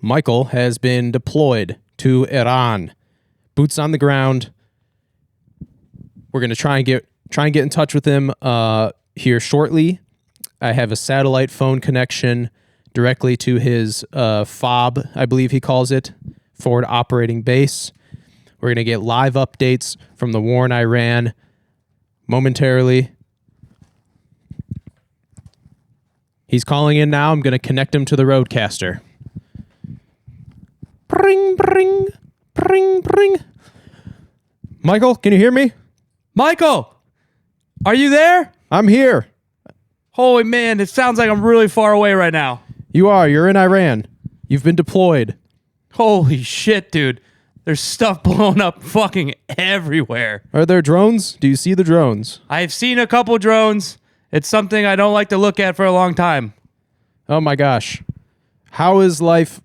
Michael has been deployed to Iran. Boots on the ground. We're going to try and get in touch with him here shortly. I have a satellite phone connection directly to his FOB, I believe he calls it, forward operating base. We're going to get live updates from the war in Iran momentarily. He's calling in now. I'm going to connect him to the roadcaster. Bring, bring, bring, bring. Michael, can you hear me? Michael, are you there? I'm here. Holy man, it sounds like I'm really far away right now. You are. You're in Iran. You've been deployed. Holy shit, dude. There's stuff blowing up fucking everywhere. Are there drones? Do you see the drones? I've seen a couple drones. It's something I don't like to look at for a long time. Oh my gosh. How is life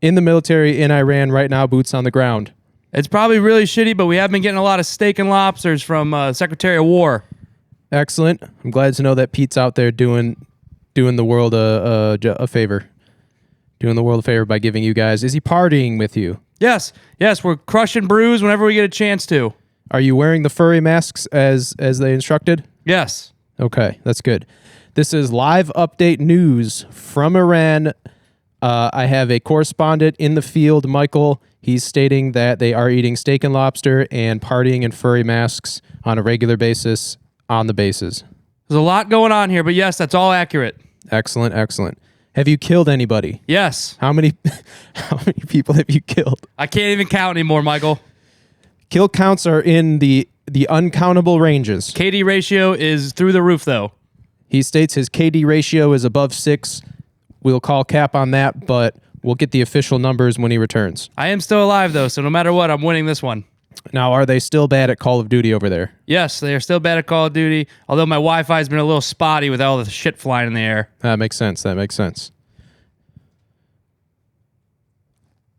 in the military in Iran right now, boots on the ground? It's probably really shitty, but we have been getting a lot of steak and lobsters from Secretary of War. Excellent. I'm glad to know that Pete's out there doing the world a favor. Doing the world a favor by giving you guys. Is he partying with you? Yes, we're crushing brews whenever we get a chance to. Are you wearing the furry masks as they instructed? Yes. Okay, that's good. This is live update news from Iran. I have a correspondent in the field, Michael. He's stating that they are eating steak and lobster and partying in furry masks on a regular basis on the bases. There's a lot going on here, but yes, that's all accurate. Excellent, excellent. Have you killed anybody? Yes. How many people have you killed? I can't even count anymore, Michael. Kill counts are in the uncountable ranges. KD ratio is through the roof, though. He states his KD ratio is above 6. We'll call cap on that, but we'll get the official numbers when he returns. I am still alive, though, so no matter what, I'm winning this one. Now, are they still bad at Call of Duty over there? Yes, they are still bad at Call of Duty, although my Wi-Fi has been a little spotty with all the shit flying in the air. That makes sense.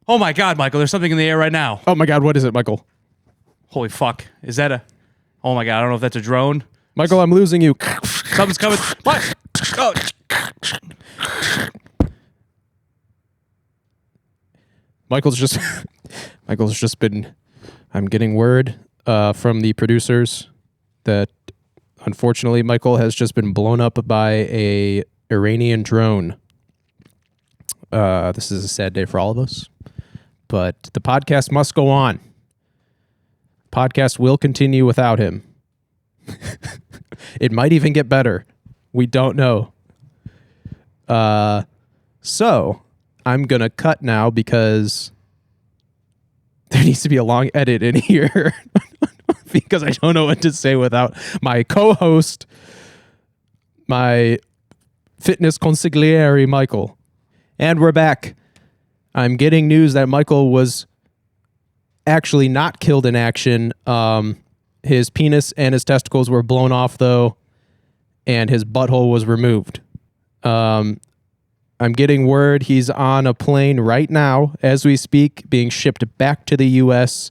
Oh my God, Michael, there's something in the air right now. Oh my God, what is it, Michael? Holy fuck. Is that a... Oh my God, I don't know if that's a drone. Michael, I'm losing you. Something's coming. What? Oh. Michael's just been... I'm getting word from the producers that unfortunately Michael has just been blown up by a Iranian drone. This is a sad day for all of us, but the podcast must go on. Podcast will continue without him. It might even get better. We don't know. So I'm going to cut now because there needs to be a long edit in here because I don't know what to say without my co-host, my fitness consigliere, Michael. And we're back. I'm getting news that Michael was actually not killed in action. His penis and his testicles were blown off, though, and his butthole was removed. I'm getting word he's on a plane right now, as we speak, being shipped back to the U.S.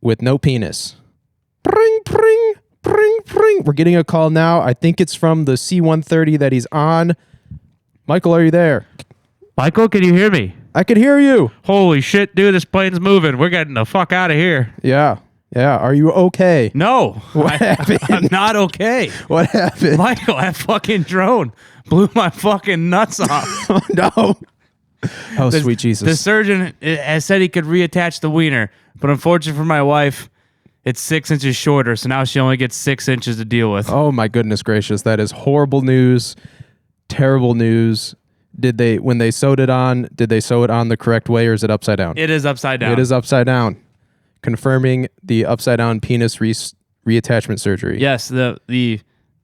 with no penis. Pring, pring, pring, pring. We're getting a call now. I think it's from the C-130 that he's on. Michael, are you there? Michael, can you hear me? I can hear you. Holy shit, dude, this plane's moving. We're getting the fuck out of here. Yeah. Are you okay? No. What happened? I'm not okay. What happened? Michael, that fucking drone blew my fucking nuts off. Oh, no. Oh, sweet Jesus. The surgeon has said he could reattach the wiener, but unfortunately for my wife, it's 6 inches shorter, so now she only gets 6 inches to deal with. Oh, my goodness gracious. That is horrible news. Terrible news. When they sewed it on, did they sew it on the correct way, or is it upside down? It is upside down. It is upside down. Confirming the upside down penis reattachment surgery. Yes, the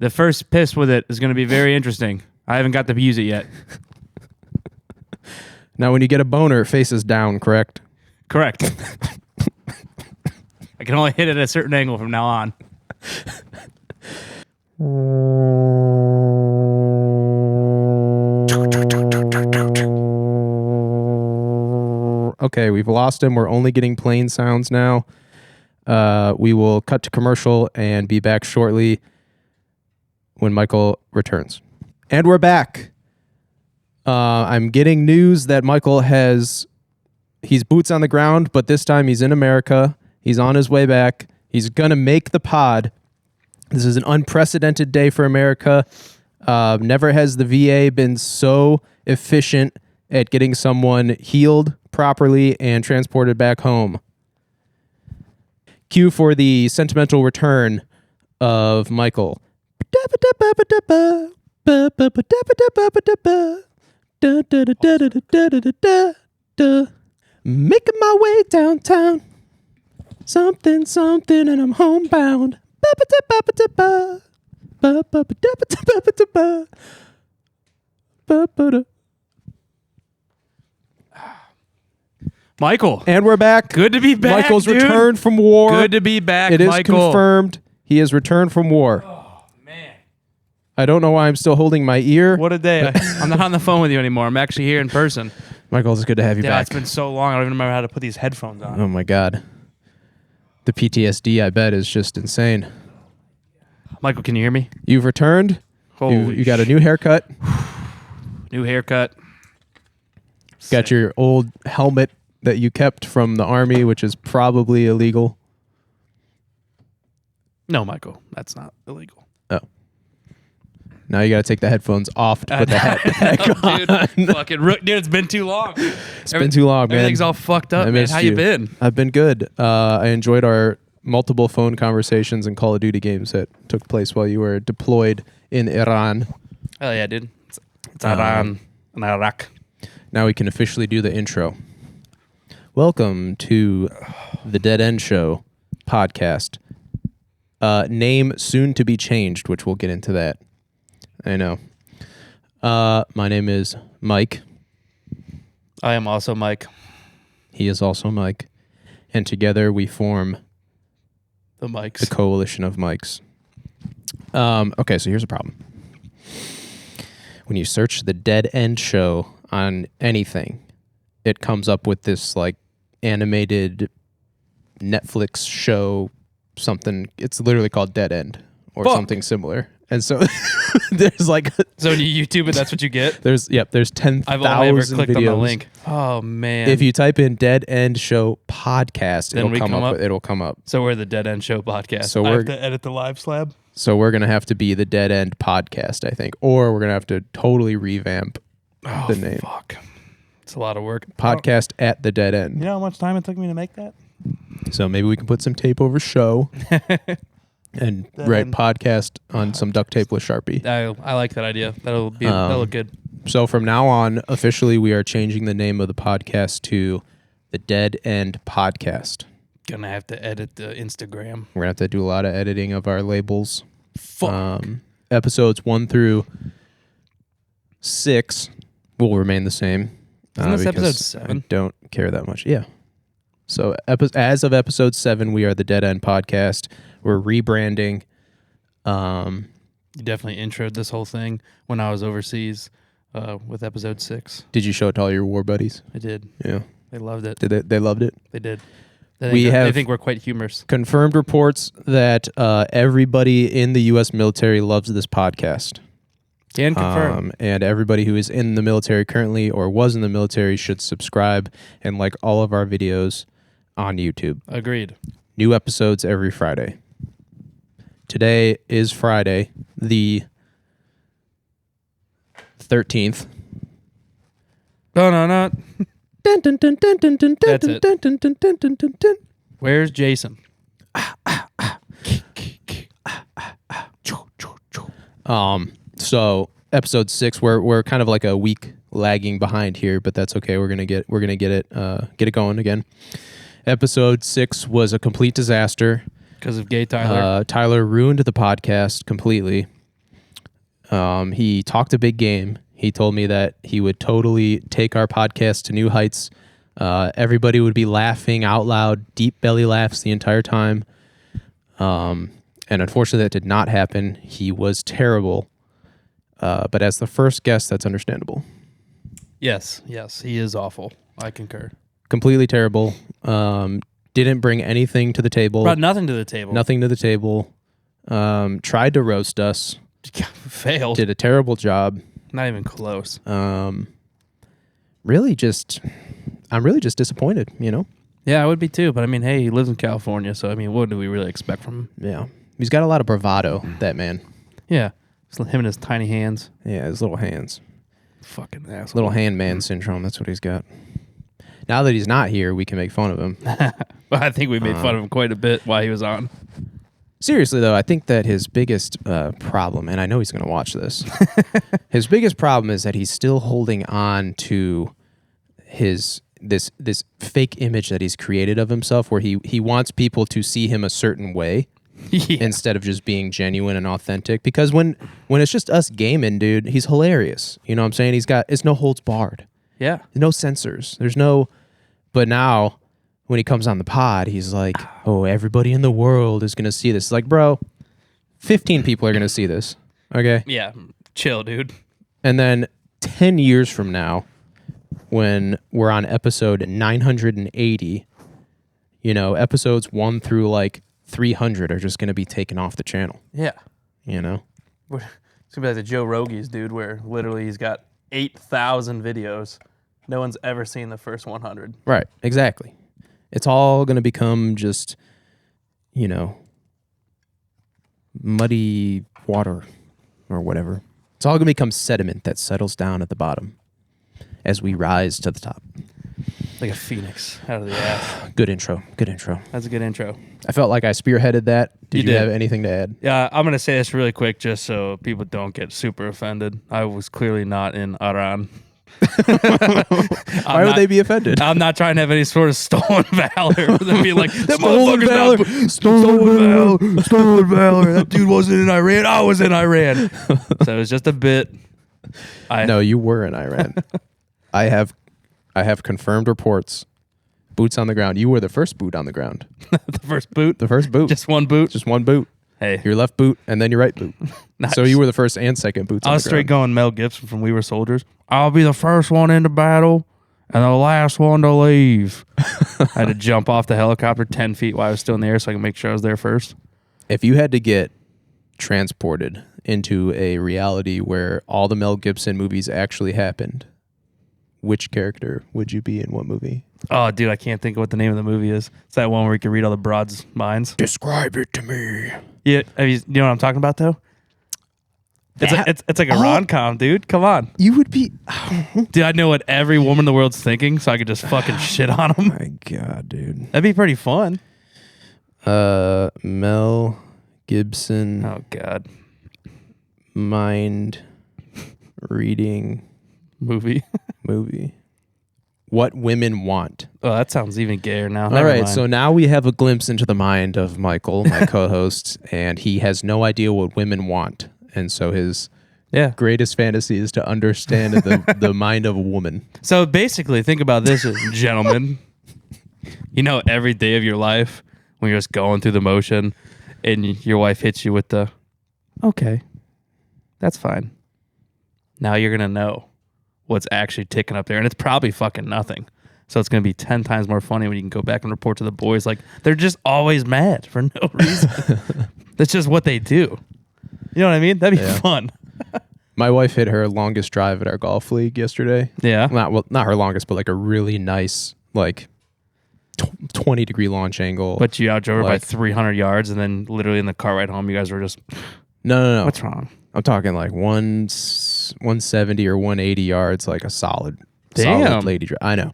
first piss with it is going to be very interesting. I haven't got to use it yet. Now, when you get a boner, it faces down, correct? Correct. I can only hit it at a certain angle from now on. Okay, we've lost him. We're only getting plane sounds now. We will cut to commercial and be back shortly when Michael returns. And we're back. I'm getting news that Michael he's boots on the ground, but this time he's in America. He's on his way back. He's going to make the pod. This is an unprecedented day for America. Never has the VA been so efficient at getting someone healed properly and transported back home. Cue for the sentimental return of Michael. Making my way downtown. Something, something, and I'm homebound. Michael. And we're back. Good to be back. Michael's dude. returned from war. Good to be back, It is Michael. confirmed. He has returned from war. Oh, man. I don't know why I'm still holding my ear. What a day. I'm not on the phone with you anymore. I'm actually here in person. Michael, it's good to have you Yeah, back. it's been so long. I don't even remember how to put these headphones on. Oh, my God. The PTSD, I bet, is just insane. Michael, can you hear me? You've returned. You got a new haircut. New haircut. Got your old helmet that you kept from the army, which is probably illegal. No, Michael, that's not illegal. Oh. Now you got to take the headphones off to put the hat back on. Dude, dude, it's been too long. It's been too long, man. Everything's all fucked up, I man. missed How you been? I've been good. I enjoyed our multiple phone conversations and Call of Duty games that took place while you were deployed in Iran. Oh, yeah, dude. It's Iran and Iraq. Now we can officially do the intro. Welcome to the Dead End Show podcast. Name soon to be changed, which we'll get into that. I know. My name is Mike. I am also Mike. He is also Mike. And together we form The Mikes. the coalition of Mikes. Okay, so here's a problem. When you search the Dead End Show on anything, it comes up with this like animated Netflix show, something. It's literally called Dead End or Fuck. something similar. And so there's like So when you YouTube it, that's what you get? there's 10,000 I've only ever videos. clicked on the link. Oh, man. If you type in Dead End Show podcast, Then we it'll come up? It'll come up. So we're the Dead End Show podcast. So I we're- have to edit the live slab? So we're gonna have to be the Dead End podcast, I think, or we're gonna have to totally revamp the name. Fuck. It's a lot of work. Podcast at the Dead End. You know how much time it took me to make that? So maybe we can put some tape over show and write End. podcast on some duct tape with Sharpie. I like that idea. That'll look good. So from now on, officially, we are changing the name of the podcast to the Dead End Podcast. Gonna have to edit the Instagram. We're gonna have to do a lot of editing of our labels. Fuck. Episodes 1 through 6 will remain the same. Isn't this because episode 7? I don't care that much. Yeah. So as of episode 7, we are the Dead End Podcast. We're rebranding. You definitely introed this whole thing when I was overseas with episode 6. Did you show it to all your war buddies? I did. Yeah. They loved it. Did they loved it? They did. They They think we're quite humorous. Confirmed reports that everybody in the U.S. military loves this podcast. Can confirm. And everybody who is in the military currently or was in the military should subscribe and like all of our videos on YouTube. Agreed. New episodes every Friday. Today is Friday, the 13th. No. That's That's it. Where's Jason? So episode 6, we're kind of like a week lagging behind here, but that's okay. We're gonna get it going again. Episode 6 was a complete disaster. Because of Gay Tyler. Tyler ruined the podcast completely. He talked a big game. He told me that he would totally take our podcast to new heights. Everybody would be laughing out loud, deep belly laughs the entire time. And unfortunately, that did not happen. He was terrible. But as the first guest, that's understandable. Yes, he is awful. I concur. Completely terrible. Didn't bring anything to the table. Brought nothing to the table. Nothing to the table. Tried to roast us. Failed. Did a terrible job. Not even close. really just, I'm really just disappointed, you know? Yeah, I would be too. But I mean, hey, he lives in California, so I mean, what do we really expect from him? Yeah. He's got a lot of bravado, that man. Yeah, it's him and his tiny hands. Yeah, his little hands. Fucking asshole. Little hand man syndrome, that's what he's got. Now that he's not here, we can make fun of him. Well, I think we made fun of him quite a bit while he was on. Seriously, though, I think that his biggest problem, and I know he's going to watch this, his biggest problem is that he's still holding on to this fake image that he's created of himself, where he wants people to see him a certain way instead of just being genuine and authentic. Because when it's just us gaming, dude, he's hilarious. You know what I'm saying? It's no holds barred. Yeah. No censors. There's no. But now, when he comes on the pod, he's like, "Oh, everybody in the world is gonna see this." Like, bro, 15 people are gonna see this. Okay. Yeah. Chill, dude. And then 10 years from now, when we're on episode 980, you know, episodes 1 through like 300 are just gonna be taken off the channel. Yeah. You know. It's gonna be like the Joe Rogie's, dude, where literally he's got 8,000 videos. No one's ever seen the first 100. Right. Exactly. It's all gonna become just, you know, muddy water or whatever. It's all gonna become sediment that settles down at the bottom as we rise to the top. Like a phoenix out of the ass. Good intro. Good intro. That's a good intro. I felt like I spearheaded that. Did you did. have anything to add? Yeah, I'm going to say this really quick just so people don't get super offended. I was clearly not in Iran. Why would they be offended? I'm not trying to have any sort of stolen valor. Them being like, that Stolen valor. stolen valor. That dude wasn't in Iran. I was in Iran. So it was just a bit. No, you were in Iran. I have confirmed reports. Boots on the ground. You were the first boot on the ground. The first boot. The first boot. Just one boot. Just one boot. Hey. Your left boot and then your right boot. Nice. So you were the first and second boots I on was the straight ground. going Mel Gibson from We Were Soldiers. I'll be the first one into battle and the last one to leave. I had to jump off the helicopter 10 feet while I was still in the air so I could make sure I was there first. If you had to get transported into a reality where all the Mel Gibson movies actually happened, which character would you be in what movie? Oh, dude, I can't think of what the name of the movie is. It's that one where you can read all the broads' minds. Describe it to me. Yeah, you know what I'm talking about, though? It's like a rom-com, dude. Come on. You would be... Dude, I know what every woman in the world's thinking, so I could just fucking shit on them. My God, dude. That'd be pretty fun. Mel Gibson Oh, God. mind reading Movie. movie. What women want. Oh, that sounds even gayer now. All right, so now we have a glimpse into the mind of Michael, my co-host, and he has no idea what women want. And so his greatest fantasy is to understand the mind of a woman. So basically, think about this, gentlemen. You know, every day of your life, when you're just going through the motion, and your wife hits you with the, okay, that's fine. Now you're going to know what's actually ticking up there, and it's probably fucking nothing. So it's going to be 10 times more funny when you can go back and report to the boys like they're just always mad for no reason. That's just what they do. You know what I mean? That'd be fun. My wife hit her longest drive at our golf league yesterday. Yeah. Not her longest, but like a really nice, like 20-degree launch angle. But you outdrove her by 300 yards, and then literally in the car ride home, you guys were just, No. what's wrong? I'm talking like 170 or 180 yards, like a solid lady drive. I know.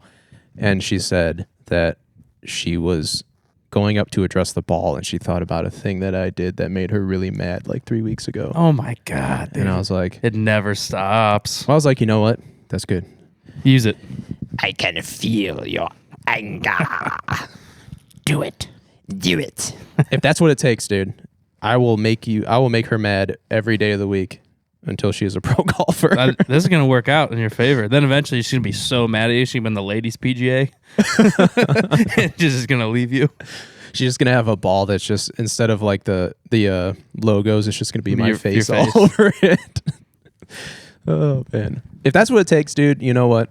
And she said that she was going up to address the ball, and she thought about a thing that I did that made her really mad like 3 weeks ago. Oh my God, dude. And I was like, it never stops. I was like, you know what? That's good. Use it. I can feel your anger. Do it. Do it. If that's what it takes, dude, I will make her mad every day of the week until she is a pro golfer. This is going to work out in your favor. Then eventually she's going to be so mad at you, she's going to be in the ladies' PGA. And she's just going to leave you. She's just going to have a ball that's just, instead of like the logos, it's just going to be my Your face face. all over it. Oh, man. If that's what it takes, dude, you know what?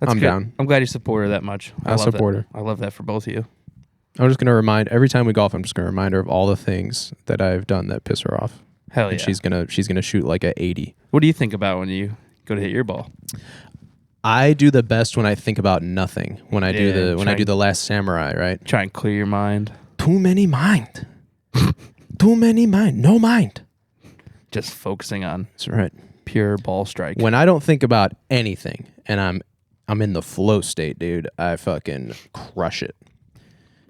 That's I'm good. down. I'm glad you support her that much. I'll support her. I love that for both of you. I'm just going to remind, every time we golf, I'm just going to remind her of all the things that I've done that piss her off. Hell yeah. And she's gonna shoot like a 80. What do you think about when you go to hit your ball? I do the best when I think about nothing. When I Yeah, do the Last Samurai, right? Try and clear your mind. Too many mind. Too many mind. No mind. Just focusing on That's right. pure ball strike. When I don't think about anything and I'm in the flow state, dude, I fucking crush it.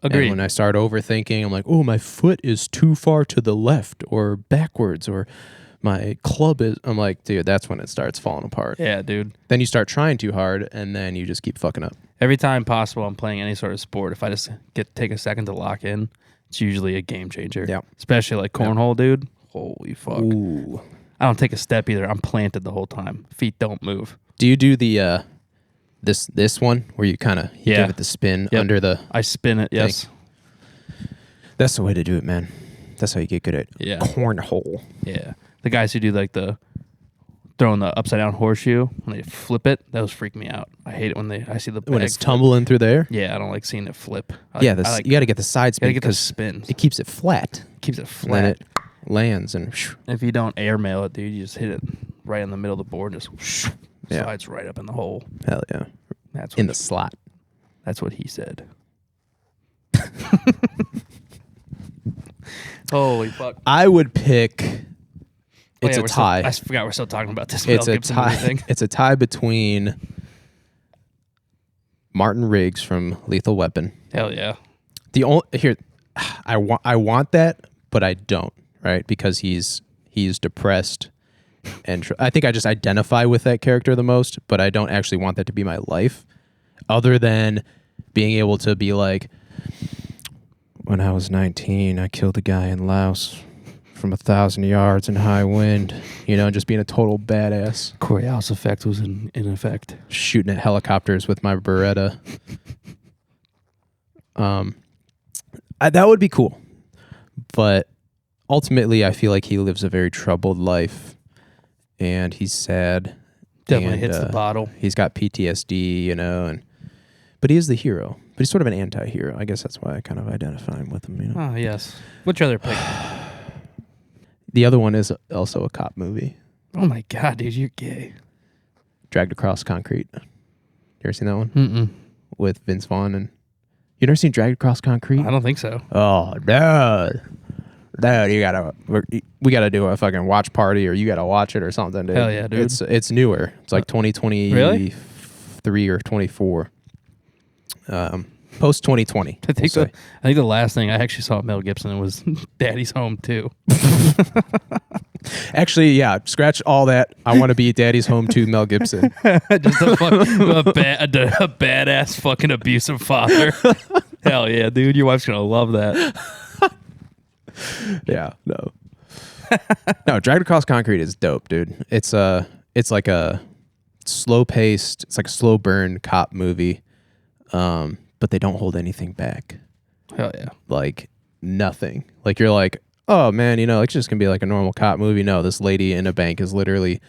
Agreed. And when I start overthinking, I'm like, oh, my foot is too far to the left or backwards, or my club is. I'm like, dude, that's when it starts falling apart. Yeah, dude. Then you start trying too hard, and then you just keep fucking up. Every time possible I'm playing any sort of sport, if I just take a second to lock in, it's usually a game changer. Yeah. Especially like cornhole, dude. Holy fuck. Ooh. I don't take a step either. I'm planted the whole time. Feet don't move. Do you do the this one where you kind of Yeah. give it the spin Yep. under the? I spin it, yes. That's the way to do it, man. That's how you get good at Yeah. cornhole. Yeah. The guys who do like the throwing the upside down horseshoe when they flip it, those freak me out. I hate it when I see the When bag it's flip. tumbling through there. Yeah, I don't like seeing it flip. You got to get the side spin gotta get the because spins. it keeps it flat. Keeps it And then flat. it lands and If you don't airmail it, dude, you just hit it right in the middle of the board, just Yeah. slides right up in the hole. hell yeah, That's what in the slot. That's what he said. Holy fuck! I would pick. It's yeah, a we're tie. I forgot we're still talking about this. It's Mel a Gibson movie tie. thing. It's a tie between Martin Riggs from Lethal Weapon. Hell yeah! The only here, I want that, but I don't. Right, because he's depressed, and I think I just identify with that character the most. But I don't actually want that to be my life, other than being able to be like, when I was 19, I killed a guy in Laos from 1,000 yards in high wind. You know, just being a total badass. Coriolis effect was in effect. Shooting at helicopters with my Beretta. That would be cool. But ultimately, I feel like he lives a very troubled life. And he's sad. Definitely and, hits the bottle. He's got PTSD, you know. But he is the hero. But he's sort of an anti-hero. I guess that's why I kind of identify with him, you know. Oh yes. What's your other pick? The other one is also a cop movie. Oh my god, dude, you're gay. Dragged Across Concrete. You ever seen that one? Mm-mm. With Vince Vaughn and... You never seen Dragged Across Concrete? I don't think so. Oh, dude. Dude, we gotta do a fucking watch party, or you gotta watch it or something, dude. Hell yeah, dude. It's newer. It's like 2023 Really? or 24. Post 2020. I think the last thing I actually saw Mel Gibson was Daddy's Home too. Actually, yeah. Scratch all that. I want to be Daddy's Home 2 Mel Gibson. Just a badass fucking abusive father. Hell yeah, dude. Your wife's gonna love that. Yeah. No. No. Dragged Across Concrete is dope, dude. It's like a slow paced. It's like a slow burn cop movie. But they don't hold anything back. Hell yeah. Like nothing. Like you're like, oh man, you know, it's just gonna be like a normal cop movie. No, this lady in a bank is literally,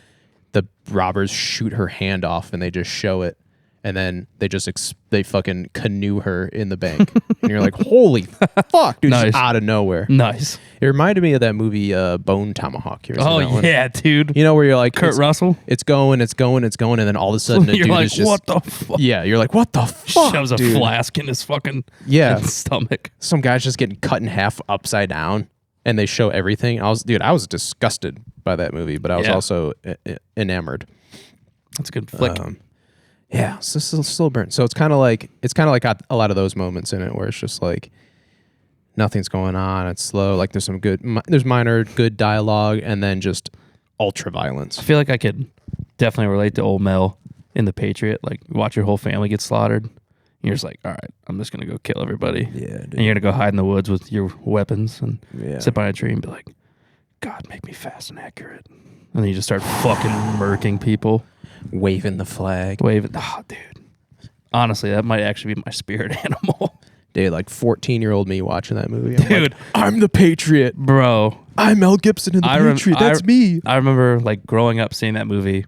the robbers shoot her hand off and they just show it, and then they just they fucking canoe her in the bank, and you're like, holy fuck, dude, Nice. just out of nowhere. Nice. It reminded me of that movie Bone Tomahawk. You ever seen Oh that one? yeah, dude. You know where you're like, Kurt Russell. it's going, and then all of a sudden, a You're dude like, is just, what the fuck? yeah, you're like, what the fuck? Shoves a dude? flask in his fucking Yeah. stomach. Some guy's just getting cut in half upside down, and they show everything. I was disgusted by that movie, but I was Yeah. also enamored. That's a good flick. Yeah, so slow burn. So it's kind of like got a lot of those moments in it where it's just like nothing's going on. It's slow. Like there's minor good dialogue, and then just ultra violence. I feel like I could definitely relate to old Mel in The Patriot. Like, watch your whole family get slaughtered. And you're just like, all right, I'm just going to go kill everybody. Yeah, dude. And you're going to go hide in the woods with your weapons and Yeah. sit by a tree and be like, God, make me fast and accurate. And then you just start fucking murking people. Waving the flag. Waving. Oh, dude. Honestly, that might actually be my spirit animal. Dude, like 14-year-old me watching that movie. I'm Dude. like, I'm the Patriot. Bro. I'm Mel Gibson in the Patriot. That's me. I remember like growing up seeing that movie,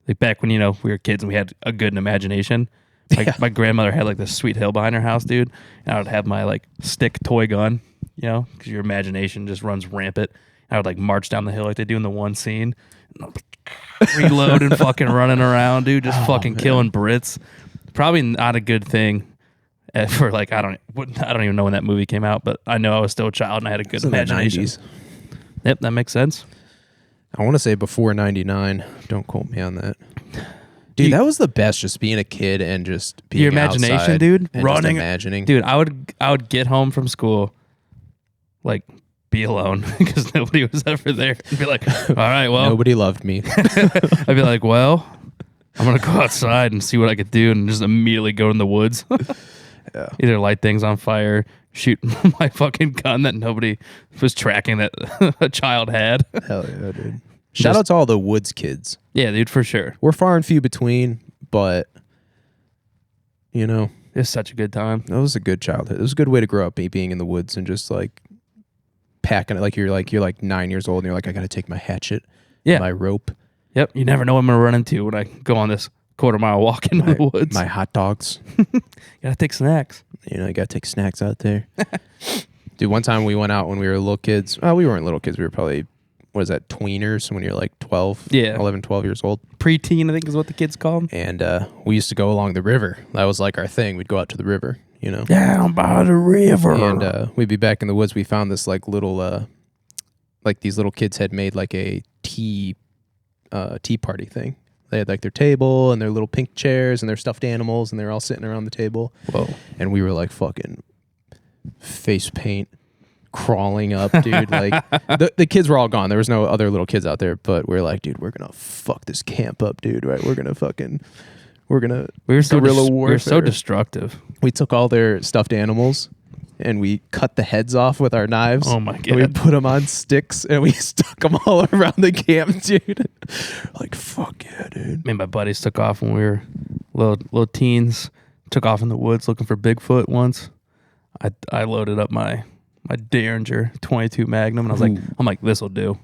like back when, you know, we were kids and we had a good imagination. Like Yeah. my grandmother had like this sweet hill behind her house, dude. And I would have my like stick toy gun, you know, because your imagination just runs rampant. And I would like march down the hill like they do in the one scene. And reloading, fucking running around, dude, just fucking killing Brits. Probably not a good thing for like I don't even know when that movie came out, but I know I was still a child and I had a good imagination. 90s. Yep, that makes sense. I want to say before 99. Don't quote me on that. Dude, that was the best, just being a kid and just being your imagination, outside dude, and running, just imagining. dude. I would get home from school, like be alone because nobody was ever there, and be like, all right, well, Nobody loved me. I'd be like, well, I'm gonna go outside and see what I could do, and just immediately go in the woods. Yeah. Either light things on fire, shoot my fucking gun that nobody was tracking that a child had. Hell yeah, dude. Shout out to all the woods kids. Yeah, dude, for sure. We're far and few between, but you know, It's such a good time. that was a good childhood. It was a good way to grow up, being in the woods and just like packing it. You're like 9 years old and you're like, I gotta take my hatchet, Yeah. my rope, Yep. You never know what I'm gonna run into when I go on this quarter-mile walk in the woods. my hot dogs. Gotta take snacks. You know, you gotta take snacks out there. Dude, one time we went out when we were little kids. Well, we weren't little kids. We were probably, what is that, tweeners when you're like 12, Yeah. 11, 12 years old. Preteen, I think is what the kids call them. And we used to go along the river. That was like our thing. We'd go out to the river, you know. Down by the river. And we'd be back in the woods. We found this like little, like these little kids had made like a tea party thing. They had like their table and their little pink chairs and their stuffed animals, and they're all sitting around the table. Whoa. And we were like fucking face paint crawling up, dude. Like the kids were all gone. There was no other little kids out there, but we're like, dude, we're gonna fuck this camp up, dude. Right? We're gonna We were so guerrilla we were so warfare. destructive. We took all their stuffed animals and we cut the heads off with our knives. Oh my And we God. put them on sticks and we stuck them all around the camp, dude. Like, fuck yeah, dude. Me and my buddies took off when we were little teens. Took off in the woods looking for Bigfoot once. I loaded up my Derringer 22 Magnum and I was like, this will do.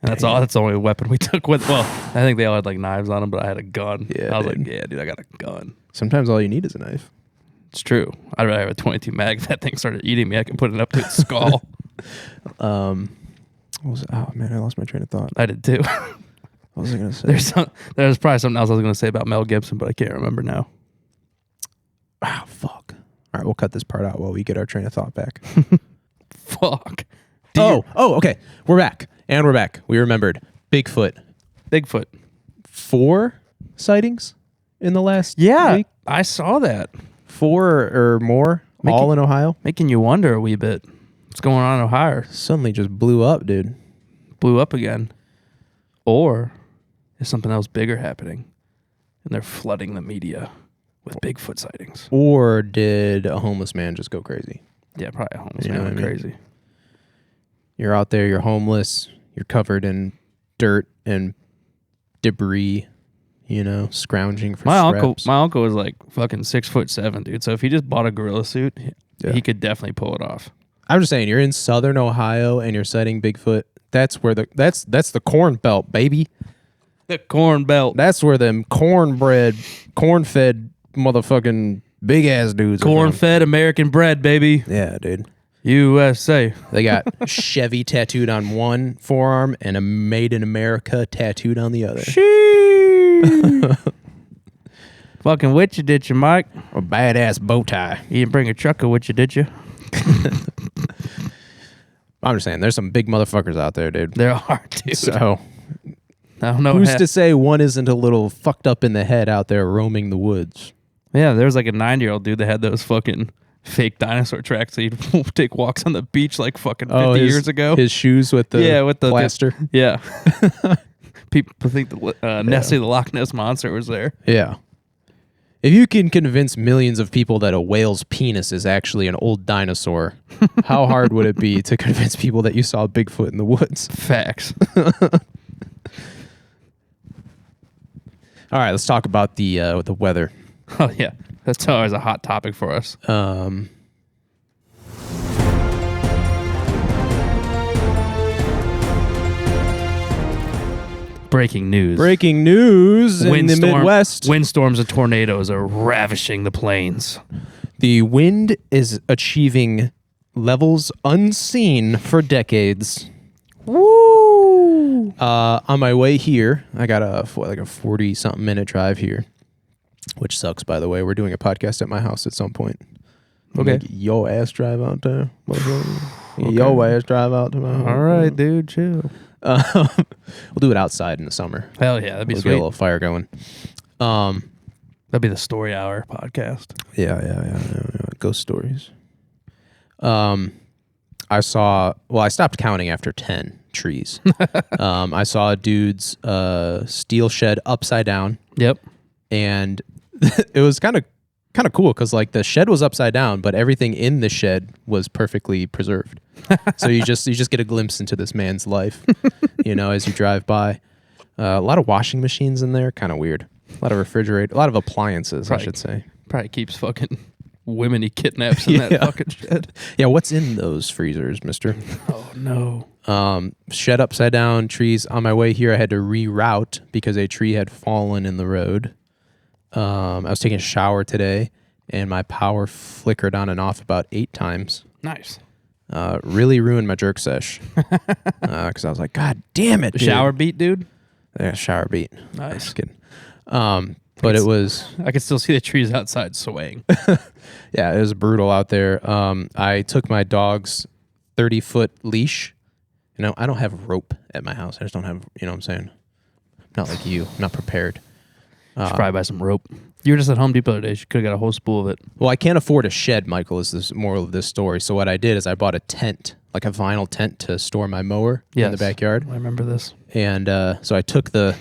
And that's all. That's the only weapon we took with. Well, I think they all had like knives on them, but I had a gun. Yeah, I was dude. like, yeah, dude, I got a gun. Sometimes all you need is a knife. It's true. I'd rather have a 22 mag. If that thing started eating me, I can put it up to its skull. What was it? Oh, man, I lost my train of thought. I did too. What was I going to say? There's probably something else I was going to say about Mel Gibson, but I can't remember now. Oh, fuck. All right, we'll cut this part out while we get our train of thought back. Fuck. Okay. We're back. And we're back. We remembered Bigfoot. Bigfoot. 4 sightings in the last week? I saw that. 4 or more, all in Ohio. Making you wonder a wee bit. What's going on in Ohio? Suddenly just blew up, dude. Blew up again. Or is something else bigger happening? And they're flooding the media with Bigfoot sightings. Or did a homeless man just go crazy? Yeah, probably a homeless You know man what went I mean? crazy. You're out there, you're homeless, you're covered in dirt and debris, you know, scrounging for scraps. My uncle was like fucking 6'7", dude. So if he just bought a gorilla suit, he could definitely pull it off. I'm just saying, you're in southern Ohio and you're sighting Bigfoot. That's where that's the corn belt, baby. The corn belt. That's where them corn-fed motherfucking big ass dudes are from. Corn-fed American bread, baby. Yeah, dude. USA. They got Chevy tattooed on one forearm and a Made in America tattooed on the other. Fucking with you, did you, Mike? A badass bow tie. You didn't bring a trucker with you, did you? I'm just saying, there's some big motherfuckers out there, dude. There are, dude. So, I don't know. who's to say one isn't a little fucked up in the head out there roaming the woods? Yeah, there was like a 9-year-old dude that had those fucking fake dinosaur tracks. So he'd take walks on the beach like fucking 50 years ago. His shoes with the plaster. Yeah. People think Nessie the Loch Ness Monster was there. Yeah. If you can convince millions of people that a whale's penis is actually an old dinosaur, how hard would it be to convince people that you saw Bigfoot in the woods? Facts. All right, let's talk about the weather. Oh, yeah. That's always a hot topic for us. Breaking news. Breaking news in the Midwest. Windstorms and tornadoes are ravishing the plains. The wind is achieving levels unseen for decades. Woo! On my way here, I got a 40-something minute drive here, which sucks, by the way. We're doing a podcast at my house at some point. Okay. Make your ass drive out there. Your ass drive out to my house. All right, dude, chill. We'll do it outside in the summer. Hell yeah, that'd be We'll sweet. get a little fire going. That'd be the story hour podcast. Yeah. Ghost stories. I stopped counting after 10 trees. I saw a dude's steel shed upside down, Yep. and it was kind of cool because like the shed was upside down, but everything in the shed was perfectly preserved. So you just get a glimpse into this man's life, as you drive by. A lot of washing machines in there, kind of weird. A lot of refrigerator, a lot of appliances, I should say. Probably keeps fucking women he kidnaps in that fucking shed. Yeah, what's in those freezers, mister? Oh, no. Shed upside down, trees. On my way here, I had to reroute because a tree had fallen in the road. I was taking a shower today, and my power flickered on and off about 8 times. Nice. Really ruined my jerk sesh. Because I was like, God damn it, dude. Shower beat, dude? Yeah, shower beat. Nice. Just kidding. But it was... I could still see the trees outside swaying. Yeah, it was brutal out there. I took my dog's 30-foot leash. I don't have rope at my house. I just don't have, what I'm saying? Not like you. I'm not prepared. Should probably buy some rope. You were just at Home Depot today. You could have got a whole spool of it. Well, I can't afford a shed, Michael, is the moral of this story. So what I did is I bought a tent, like a vinyl tent to store my mower in the backyard. I remember this. And so I took the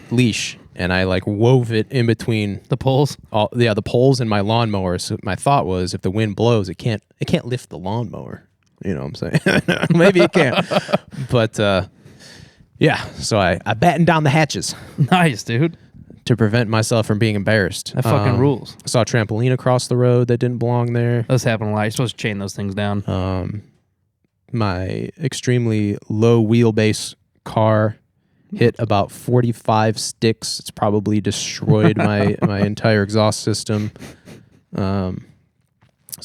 leash and I like wove it in between the poles. The poles and my lawnmower. So my thought was, if the wind blows, it can't lift the lawnmower. You know what I'm saying? Maybe it can't. But yeah, so I battened down the hatches. Nice, dude. To prevent myself from being embarrassed. That fucking rules. I saw a trampoline across the road that didn't belong there. Those happen a lot. You're supposed to chain those things down. My extremely low wheelbase car hit about 45 sticks. It's probably destroyed my entire exhaust system. So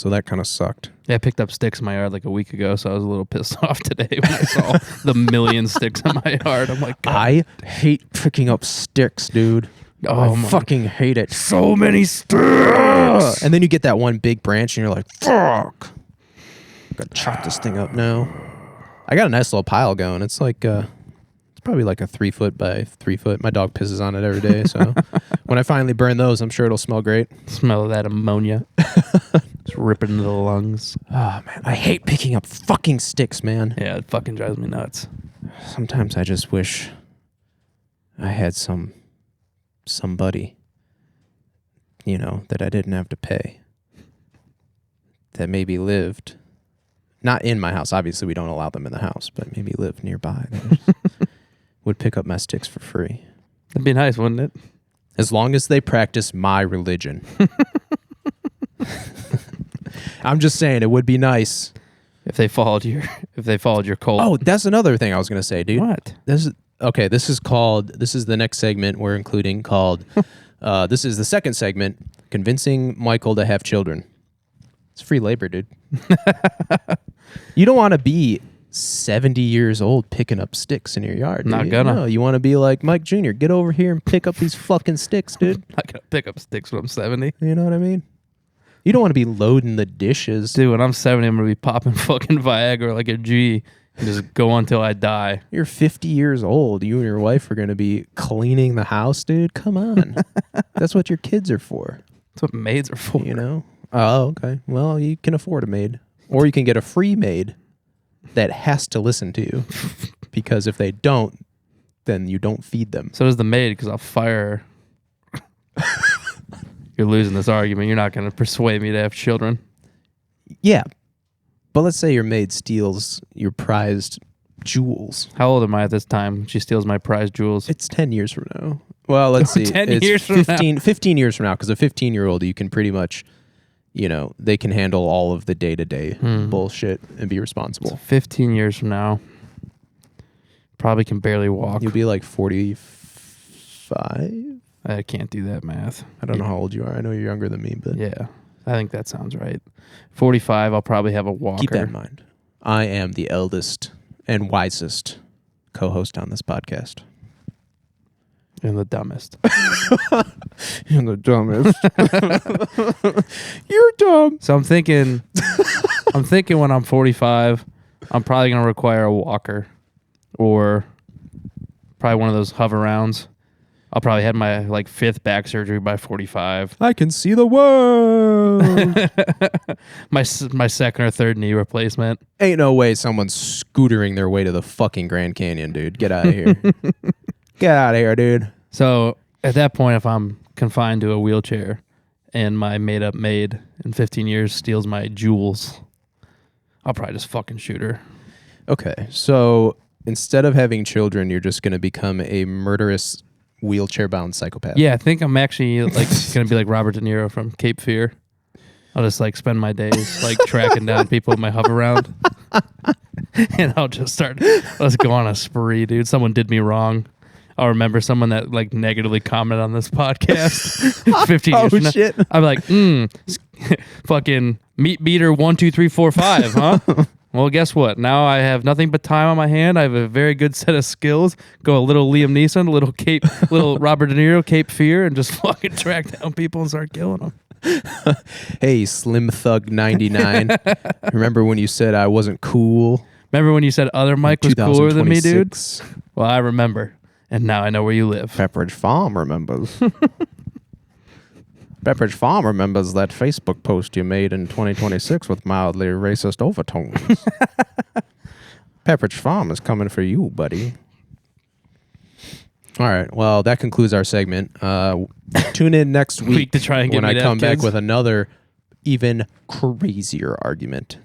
that kind of sucked. Yeah, I picked up sticks in my yard like a week ago, so I was a little pissed off today when I saw the million sticks in my yard. I'm like, God. I hate picking up sticks, dude. I fucking hate it. So many sticks. And then you get that one big branch and you're like, fuck. Gotta chop this thing up now. I got a nice little pile going. It's like it's probably like a 3 foot by 3 foot. My dog pisses on it every day, so when I finally burn those, I'm sure it'll smell great. Smell of that ammonia. Just ripping into the lungs. Oh man, I hate picking up fucking sticks, man. Yeah, it fucking drives me nuts. Sometimes I just wish I had somebody, that I didn't have to pay, that maybe lived, not in my house. Obviously, we don't allow them in the house, but maybe lived nearby. Would pick up my sticks for free. That'd be nice, wouldn't it? As long as they practice my religion. I'm just saying, it would be nice if they followed your cult. Oh, that's another thing I was gonna say, dude. What? This is the next segment we're including called. This is the second segment, convincing Michael to have children. It's free labor, dude. You don't want to be 70 years old picking up sticks in your yard. Not dude. gonna. No, you want to be like Mike Jr. Get over here and pick up these fucking sticks, dude. Not gonna pick up sticks when I'm 70. You know what I mean? You don't want to be loading the dishes. Dude, when I'm 70, I'm gonna be popping fucking Viagra like a G and just go until I die. You're 50 years old. You and your wife are going to be cleaning the house, dude. Come on. That's what your kids are for. That's what maids are for. Oh, okay. Well, you can afford a maid. Or you can get a free maid that has to listen to you. Because if they don't, then you don't feed them. So does the maid, because I'll fire her. You're losing this argument. You're not going to persuade me to have children. Yeah. But let's say your maid steals your prized jewels. How old am I at this time? She steals my prized jewels. It's 10 years from now. Well, let's see. 10 years from 15 years from now, because a 15-year-old, you can pretty much, they can handle all of the day-to-day bullshit and be responsible. So 15 years from now, probably can barely walk. You'll be like 45? I can't do that math. I don't know how old you are. I know you're younger than me, but Yeah, I think that sounds right. 45, I'll probably have a walker. keep that in mind. I am the eldest and wisest co-host on this podcast. And the dumbest. You're the dumbest. You're dumb. So I'm thinking when I'm 45, I'm probably going to require a walker or probably one of those hover rounds. I'll probably have my like 5th back surgery by 45. I can see the world. my 2nd or 3rd knee replacement. Ain't no way someone's scootering their way to the fucking Grand Canyon, dude. Get out of here. Get out of here, dude. So at that point, if I'm confined to a wheelchair and my made-up maid in 15 years steals my jewels, I'll probably just fucking shoot her. Okay, so instead of having children, you're just going to become a murderous wheelchair-bound psychopath. Yeah, I think I'm actually like going to be like Robert De Niro from Cape Fear. I'll just like spend my days like tracking down people in my hover round. And I'll let's go on a spree, dude. Someone did me wrong. I'll remember someone that like negatively commented on this podcast 15 years from now. Shit. I'm like, fucking meat beater 1, 2, 3, 4, 5, huh? Well, guess what? Now I have nothing but time on my hand. I have a very good set of skills. Go a little Liam Neeson, little Robert De Niro, Cape Fear, and just fucking track down people and start killing them. Hey, Slim Thug 99. Remember when you said I wasn't cool? Remember when you said other Mike was cooler than me, dude? 2026? Well, I remember. And now I know where you live. Pepperidge Farm remembers. Pepperidge Farm remembers that Facebook post you made in 2026 with mildly racist overtones. Pepperidge Farm is coming for you, buddy. All right. Well, that concludes our segment. Tune in next week to try and get when me I to come have back kids. with another even crazier argument.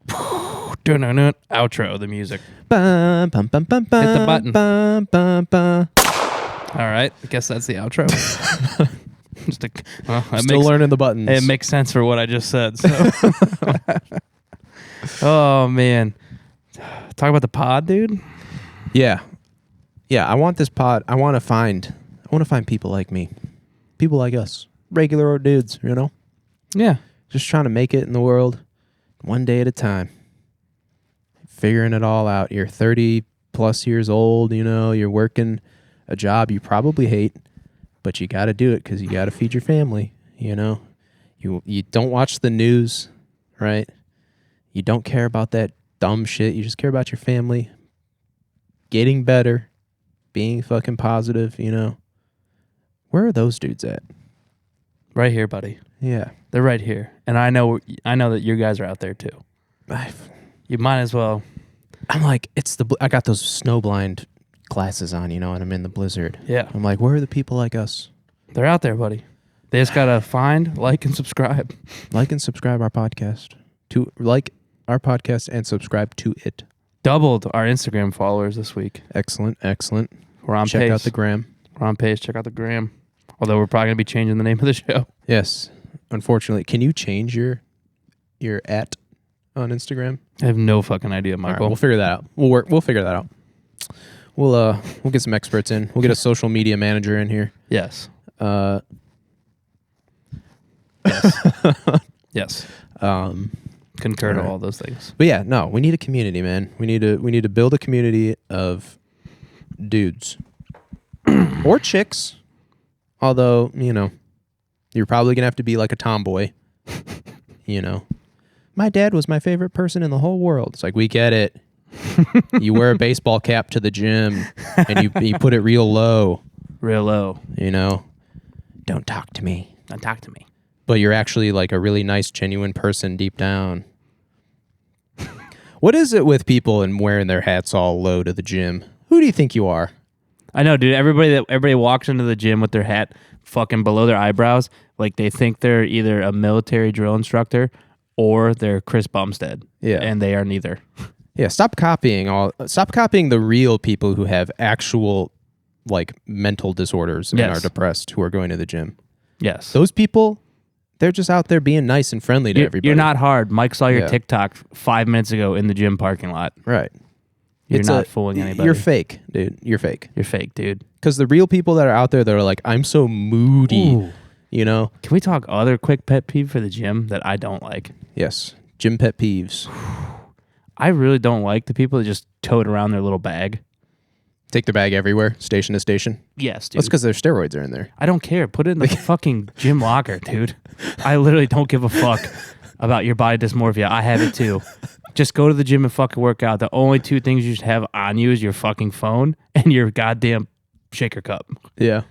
Outro, the music. Bum, bum, bum, bum, Hit the button. bum, bum, bum. All right. I guess that's the outro. Still learning the buttons. It makes sense for what I just said. So. Oh, man. Talk about the pod, dude. Yeah. Yeah, I want this pod. I want to find people like me. People like us. Regular old dudes, you know? Yeah. Just trying to make it in the world one day at a time. Figuring it all out. You're 30 plus years old, you know, you're working a job you probably hate, but you got to do it because you got to feed your family, you know? You don't watch the news, right? You don't care about that dumb shit. You just care about your family, getting better, being fucking positive, you know? Where are those dudes at? Right here, buddy. Yeah. They're right here. And I know that you guys are out there too. You might as well. I'm like, I got those snowblind glasses on, you know, and I'm in the blizzard. Yeah. I'm like, where are the people like us? They're out there, buddy. They just got to find, like, and subscribe. Like and subscribe our podcast. Like our podcast and subscribe to it. Doubled our Instagram followers this week. Excellent. We're on pace. Check out the gram. We're on pace. Check out the gram. Although we're probably going to be changing the name of the show. Yes. Unfortunately, can you change your at on Instagram? I have no fucking idea, All right, Michael. we'll figure that out. We'll figure that out. We'll get some experts in. We'll get a social media manager in here. Yes. Yes. Concur to all those things. But yeah, no, we need a community, man. We need to build a community of dudes or chicks. Although, you know, you're probably gonna have to be like a tomboy. You know, my dad was my favorite person in the whole world. It's like, we get it. You wear a baseball cap to the gym and you put it real low. Real low. You know, don't talk to me. Don't talk to me. But you're actually like a really nice, genuine person deep down. What is it with people and wearing their hats all low to the gym? Who do you think you are? I know, dude. Everybody walks into the gym with their hat fucking below their eyebrows, like they think they're either a military drill instructor or they're Chris Bumstead. Yeah. And they are neither. Yeah, stop copying the real people who have actual like mental disorders and are depressed who are going to the gym. Yes. Those people, they're just out there being nice and friendly to everybody. You're not hard. Mike saw your Yeah. TikTok 5 minutes ago in the gym parking lot. Right. You're not fooling anybody. You're fake, dude. You're fake. You're fake, dude. Because the real people that are out there that are like, I'm so moody, Ooh. you know? Can we talk other quick pet peeve for the gym that I don't like? Yes. Gym pet peeves. I really don't like the people that just tote around their little bag. Take the bag everywhere, station to station. Yes, dude. That's because their steroids are in there. I don't care. Put it in the fucking gym locker, dude. I literally don't give a fuck about your body dysmorphia. I have it too. Just go to the gym and fucking work out. The only two things you should have on you is your fucking phone and your goddamn shaker cup. Yeah.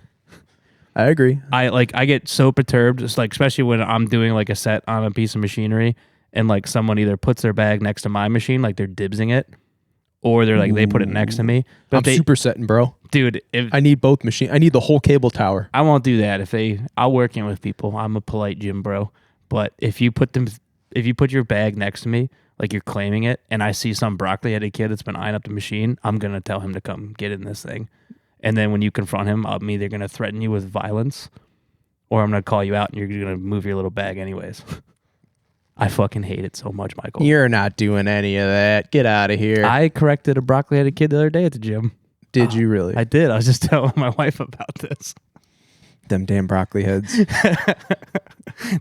I agree. I get so perturbed, just like especially when I'm doing like a set on a piece of machinery and like someone either puts their bag next to my machine, like they're dibsing it, or they're like they put it next to me. But I'm supersetting, bro. dude, if I need both machine. I need the whole cable tower. I won't do that. I'll work in with people. I'm a polite gym bro. But if you put your bag next to me, like you're claiming it, and I see some broccoli-headed kid that's been eyeing up the machine, I'm gonna tell him to come get in this thing. And then when you confront him, I'm either gonna threaten you with violence, or I'm gonna call you out, and you're gonna move your little bag anyways. I fucking hate it so much, Michael. You're not doing any of that. Get out of here. I corrected a broccoli-headed kid the other day at the gym. Did you really? I did. I was just telling my wife about this. Them damn broccoli heads.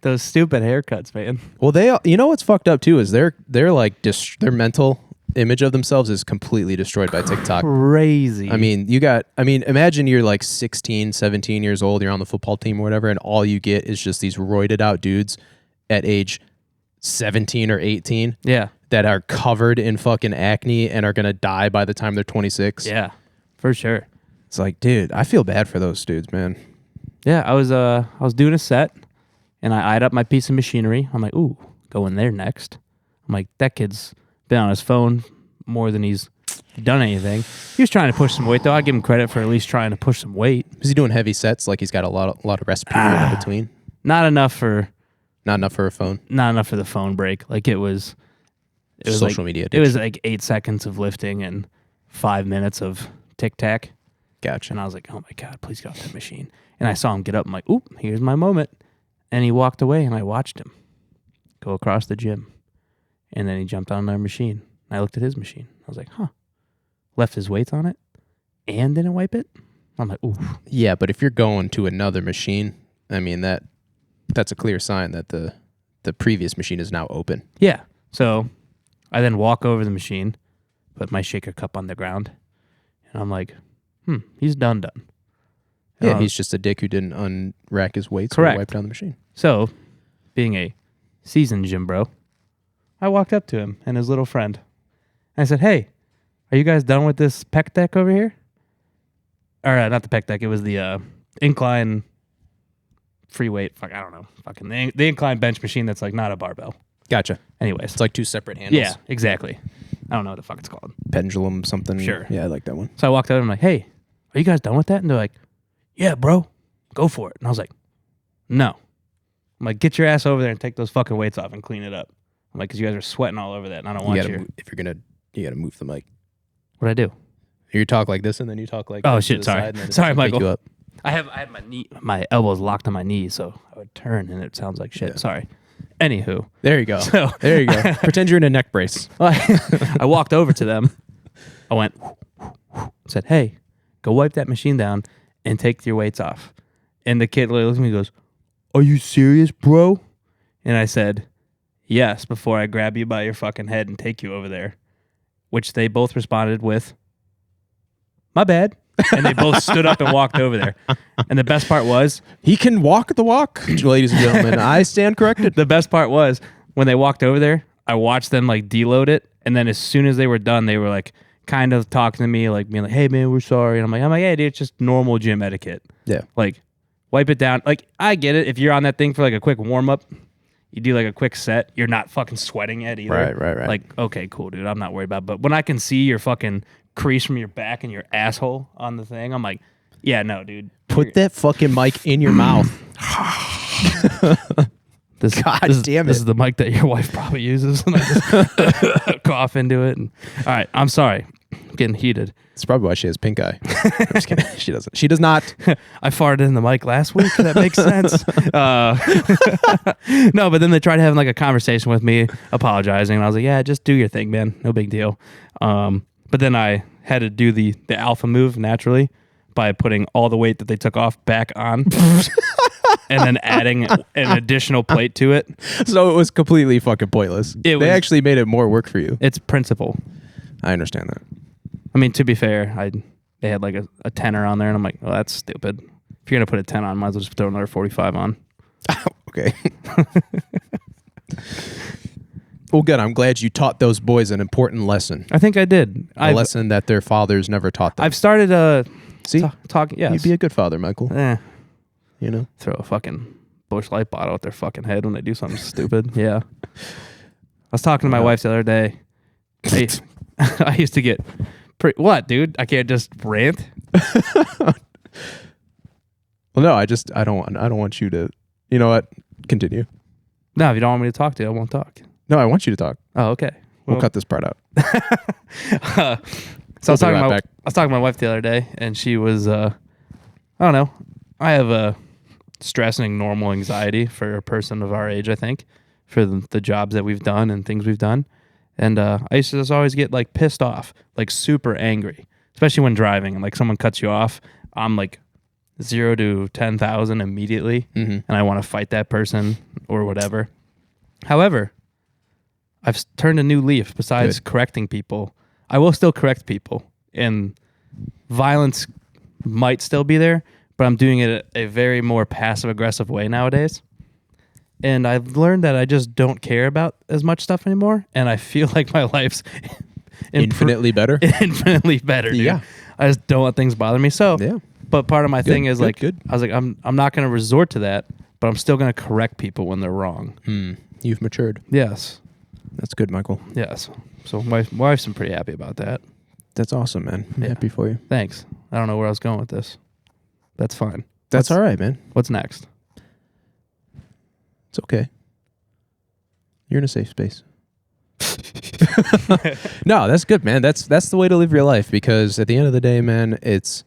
Those stupid haircuts, man. Well, you know what's fucked up too is their like their mental image of themselves is completely destroyed by TikTok. Crazy. I mean, imagine you're like 16, 17 years old, you're on the football team or whatever, and all you get is just these roided out dudes at age 17 or 18 yeah. that are covered in fucking acne and are going to die by the time they're 26. Yeah, for sure. It's like, dude, I feel bad for those dudes, man. Yeah, I was doing a set, and I eyed up my piece of machinery. I'm like, ooh, go in there next. I'm like, that kid's been on his phone more than he's done anything. He was trying to push some weight, though. I give him credit for at least trying to push some weight. Is he doing heavy sets? Like he's got a lot of rest period in between? Not enough for a phone. Not enough for the phone break. Like it was social like, media It was addiction. like 8 seconds of lifting and 5 minutes of tic tac. Gotcha. And I was like, oh my God, please get off that machine. And I saw him get up. I'm like, oop, here's my moment. And he walked away, and I watched him go across the gym. And then he jumped on another machine. I looked at his machine. I was like, huh. Left his weights on it and didn't wipe it. I'm like, ooh. Yeah, but if you're going to another machine, I mean that's a clear sign that the previous machine is now open. Yeah. So I then walk over the machine, put my shaker cup on the ground, and I'm like, he's done. Yeah, he's just a dick who didn't unrack his weights Correct. or wipe down the machine. So, being a seasoned gym bro, I walked up to him and his little friend. I said, hey, are you guys done with this pec deck over here? Or not the pec deck. It was the incline free weight. Fuck, I don't know. Fucking the incline bench machine that's like not a barbell. Gotcha. Anyways. It's like two separate handles. Yeah, exactly. I don't know what the fuck it's called. Pendulum something. Sure. Yeah, I like that one. So I walked out and I'm like, hey, are you guys done with that? And they're like, yeah, bro, go for it. And I was like, no. I'm like, get your ass over there and take those fucking weights off and clean it up. I'm like, because you guys are sweating all over that, and I don't want you. If you're gonna, you gotta move the mic. What'd I do? You talk like this, and then you talk like. Oh this to shit! the Sorry, side, and then it sorry, doesn't pick Michael. you up. I had my elbows locked on my knees, so I would turn, and it sounds like shit. Yeah. Sorry. Anywho, There you go. So- there you go. Pretend you're in a neck brace. I walked over to them. I went, said, hey, go wipe that machine down and take your weights off. And the kid literally looked at me and goes, are you serious, bro? And I said, yes, before I grab you by your fucking head and take you over there. Which they both responded with, my bad. And they both stood up and walked over there. And the best part was, He can walk the walk, ladies and gentlemen. I stand corrected. the best part was when they walked over there, I watched them like deload it. And then as soon as they were done, they were like kind of talking to me, like being like, hey man, we're sorry. And I'm like, hey dude, it's just normal gym etiquette. Yeah. Like wipe it down. Like I get it. If you're on that thing for like a quick warm up, you do like a quick set, you're not fucking sweating yet either. Right. Like, okay, cool, dude. I'm not worried about it. But when I can see your fucking crease from your back and your asshole on the thing, I'm like, yeah, no, dude. Put that fucking mic in your mouth. This, God this, damn This it. is the mic that your wife probably uses. And I just cough into it. And, all right, I'm sorry. I'm getting heated. It's probably why she has pink eye. I'm just kidding. She doesn't. She does not. I farted in the mic last week. That makes sense. No, but then they tried having like a conversation with me, apologizing. And I was like, yeah, just do your thing, man. No big deal. But then I had to do the alpha move naturally by putting all the weight that they took off back on and then adding an additional plate to it. So it was completely fucking pointless. It was- They actually made it more work for you. It's principle. I understand that. I mean, to be fair, they had like a tenner on there, and I'm like, well, that's stupid. If you're gonna put a 10 on, might as well just throw another 45 on. Okay. Well, good. I'm glad you taught those boys an important lesson. I think I did. A lesson that their fathers never taught them. I've started See? talking. Yes. You'd be a good father, Michael. You know? Throw a fucking Busch Light bottle at their fucking head when they do something stupid. Yeah. I was talking to my wife the other day. I used to get what, dude? I can't just rant. Well, no, I don't want you to. You know what? Continue. No, if you don't want me to talk to you, I won't talk. No, I want you to talk. Oh, okay. We'll cut this part out. So I was talking to my wife the other day, and she was, I don't know. I have a stressing normal anxiety for a person of our age, I think, for the jobs that we've done and things we've done. And I used to just always get like pissed off, like super angry, especially when driving and like someone cuts you off. I'm like 0 to 10,000 immediately, and I want to fight that person or whatever. However, I've turned a new leaf. Besides correcting people, I will still correct people, and violence might still be there, but I'm doing it a very more passive aggressive way nowadays. And I've learned that I just don't care about as much stuff anymore, and I feel like my life's infinitely better. Infinitely better, dude. Yeah. I just don't let things bother me. So, Yeah. But part of my thing is I was like, I'm not going to resort to that, but I'm still going to correct people when they're wrong. You've matured. Yes. That's good, Michael. Yes. So my wife's been pretty happy about that. That's awesome, man. I'm happy for you. Thanks. I don't know where I was going with this. That's fine. That's all right, man. What's next? It's okay. You're in a safe space. No, that's good, man. That's the way to live your life, because at the end of the day, man, it's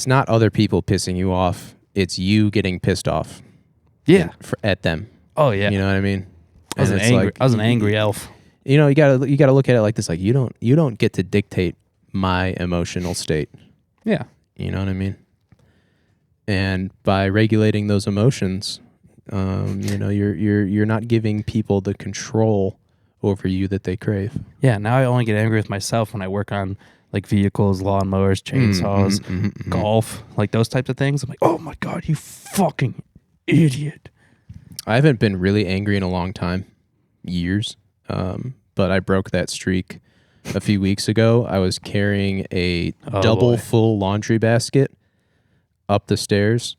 not other people pissing you off. It's you getting pissed off. Yeah. At them. Oh yeah. You know what I mean? I was an angry elf. You know, you gotta look at it like this. Like you don't get to dictate my emotional state. Yeah. You know what I mean? And by regulating those emotions, you know, you're not giving people the control over you that they crave. Yeah. Now I only get angry with myself when I work on like vehicles, lawnmowers, chainsaws, golf, like those types of things. I'm like, oh my God, you fucking idiot. I haven't been really angry in a long time, years. But I broke that streak a few weeks ago. I was carrying a double full laundry basket up the stairs.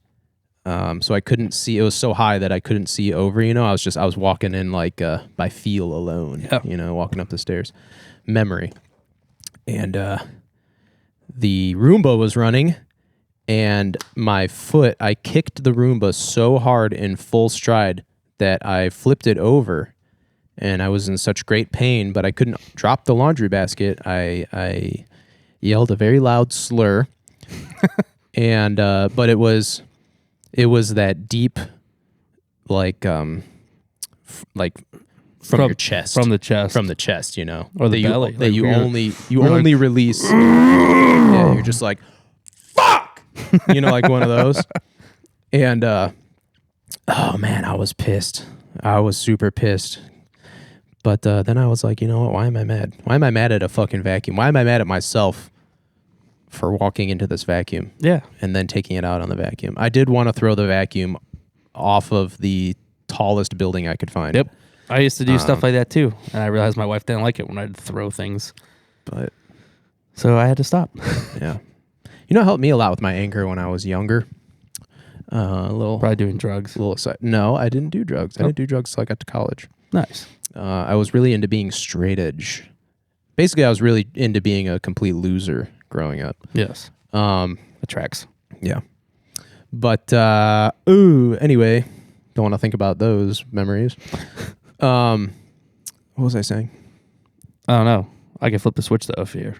So I couldn't see. It was so high that I couldn't see over, you know. I was walking in like by feel alone, you know, walking up the stairs. Memory. And the Roomba was running, and my foot, I kicked the Roomba so hard in full stride that I flipped it over, and I was in such great pain, but I couldn't drop the laundry basket. I yelled a very loud slur, and but it was that deep, like from your chest, from the chest, you know, or the belly, that like you weird. only release. Yeah, you're just like, fuck, you know, like one of those. And oh man, I was pissed. I was super pissed. But then I was like, you know what? Why am I mad? Why am I mad at a fucking vacuum? Why am I mad at myself for walking into this vacuum? Yeah, and then taking it out on the vacuum. I did want to throw the vacuum off of the tallest building I could find. Yep. I used to do stuff like that too, and I realized my wife didn't like it when I'd throw things. But so I had to stop. Yeah. You know what helped me a lot with my anger when I was younger? Probably doing drugs. No, I didn't do drugs. I didn't do drugs until I got to college. Nice. I was really into being straight edge. Basically, I was really into being a complete loser growing up. Yes. It tracks. Yeah. But, anyway, don't want to think about those memories. What was I saying? I don't know. I can flip the switch though if you're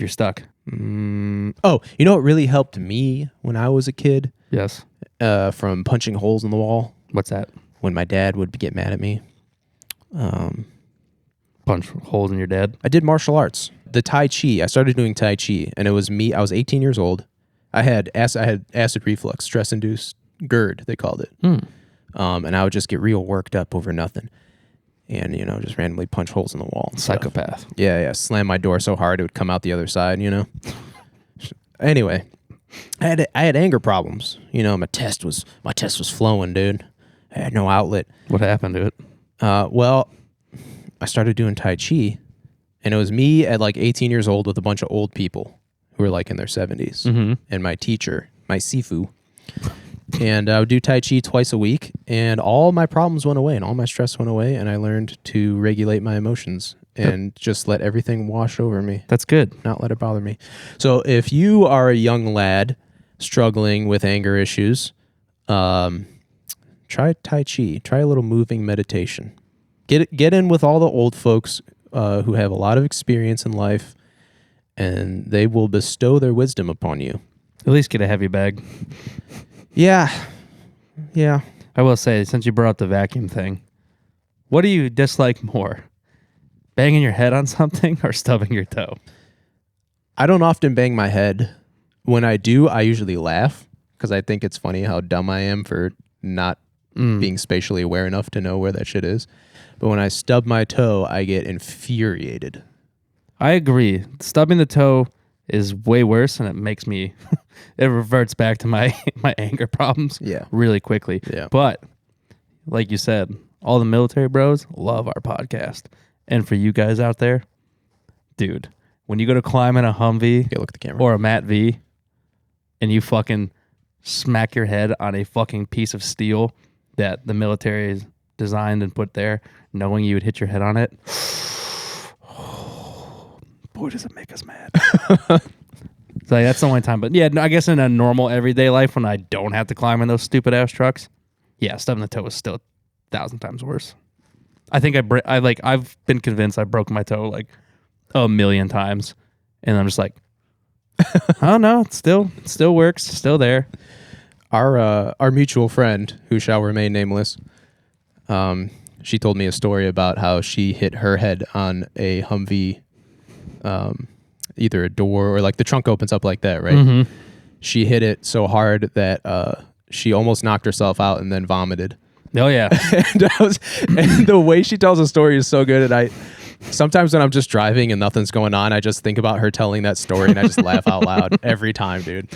stuck. Oh, you know what really helped me when I was a kid? Yes. From punching holes in the wall. What's that? When my dad would get mad at me. Punch holes in your dad? I did martial arts. The Tai Chi. I started doing Tai Chi, and it was me. I was 18 years old. I had acid reflux, stress-induced GERD, they called it. And I would just get real worked up over nothing. And, you know, just randomly punch holes in the wall. Psychopath. Yeah. Slam my door so hard it would come out the other side, you know? Anyway, I had anger problems. You know, my test was flowing, dude. I had no outlet. What happened to it? Well, I started doing Tai Chi, and it was me at like 18 years old with a bunch of old people who were like in their 70s, and my teacher, my Sifu. And I would do Tai Chi twice a week, and all my problems went away, and all my stress went away, and I learned to regulate my emotions and just let everything wash over me. That's good. Not let it bother me. So if you are a young lad struggling with anger issues, try Tai Chi. Try a little moving meditation. Get in with all the old folks who have a lot of experience in life, and they will bestow their wisdom upon you. At least get a heavy bag. Yeah. I will say, since you brought up the vacuum thing, what do you dislike more? Banging your head on something or stubbing your toe? I don't often bang my head. When I do, I usually laugh because I think it's funny how dumb I am for not being spatially aware enough to know where that shit is. But when I stub my toe, I get infuriated. I agree. Stubbing the toe is way worse, and it makes me it reverts back to my anger problems really quickly. Yeah. But like you said, all the military bros love our podcast. And for you guys out there, dude, when you go to climb in a Humvee Look at the camera. or a Matt V and you fucking smack your head on a fucking piece of steel that the military has designed and put there, knowing you would hit your head on it, boy, does it make us mad. So that's the only time. But yeah, I guess in a normal everyday life when I don't have to climb in those stupid ass trucks, yeah, stubbing the toe is still 1,000 times worse. I think I've been convinced I broke my toe like 1,000,000 times, and I'm just like, oh no, it still works, still there. Our mutual friend, who shall remain nameless, she told me a story about how she hit her head on a Humvee, either a door or like the trunk opens up like that, right? Mm-hmm. She hit it so hard that she almost knocked herself out and then vomited. Oh yeah. and the way she tells the story is so good. And sometimes when I'm just driving and nothing's going on, I just think about her telling that story and I just laugh out loud every time, dude.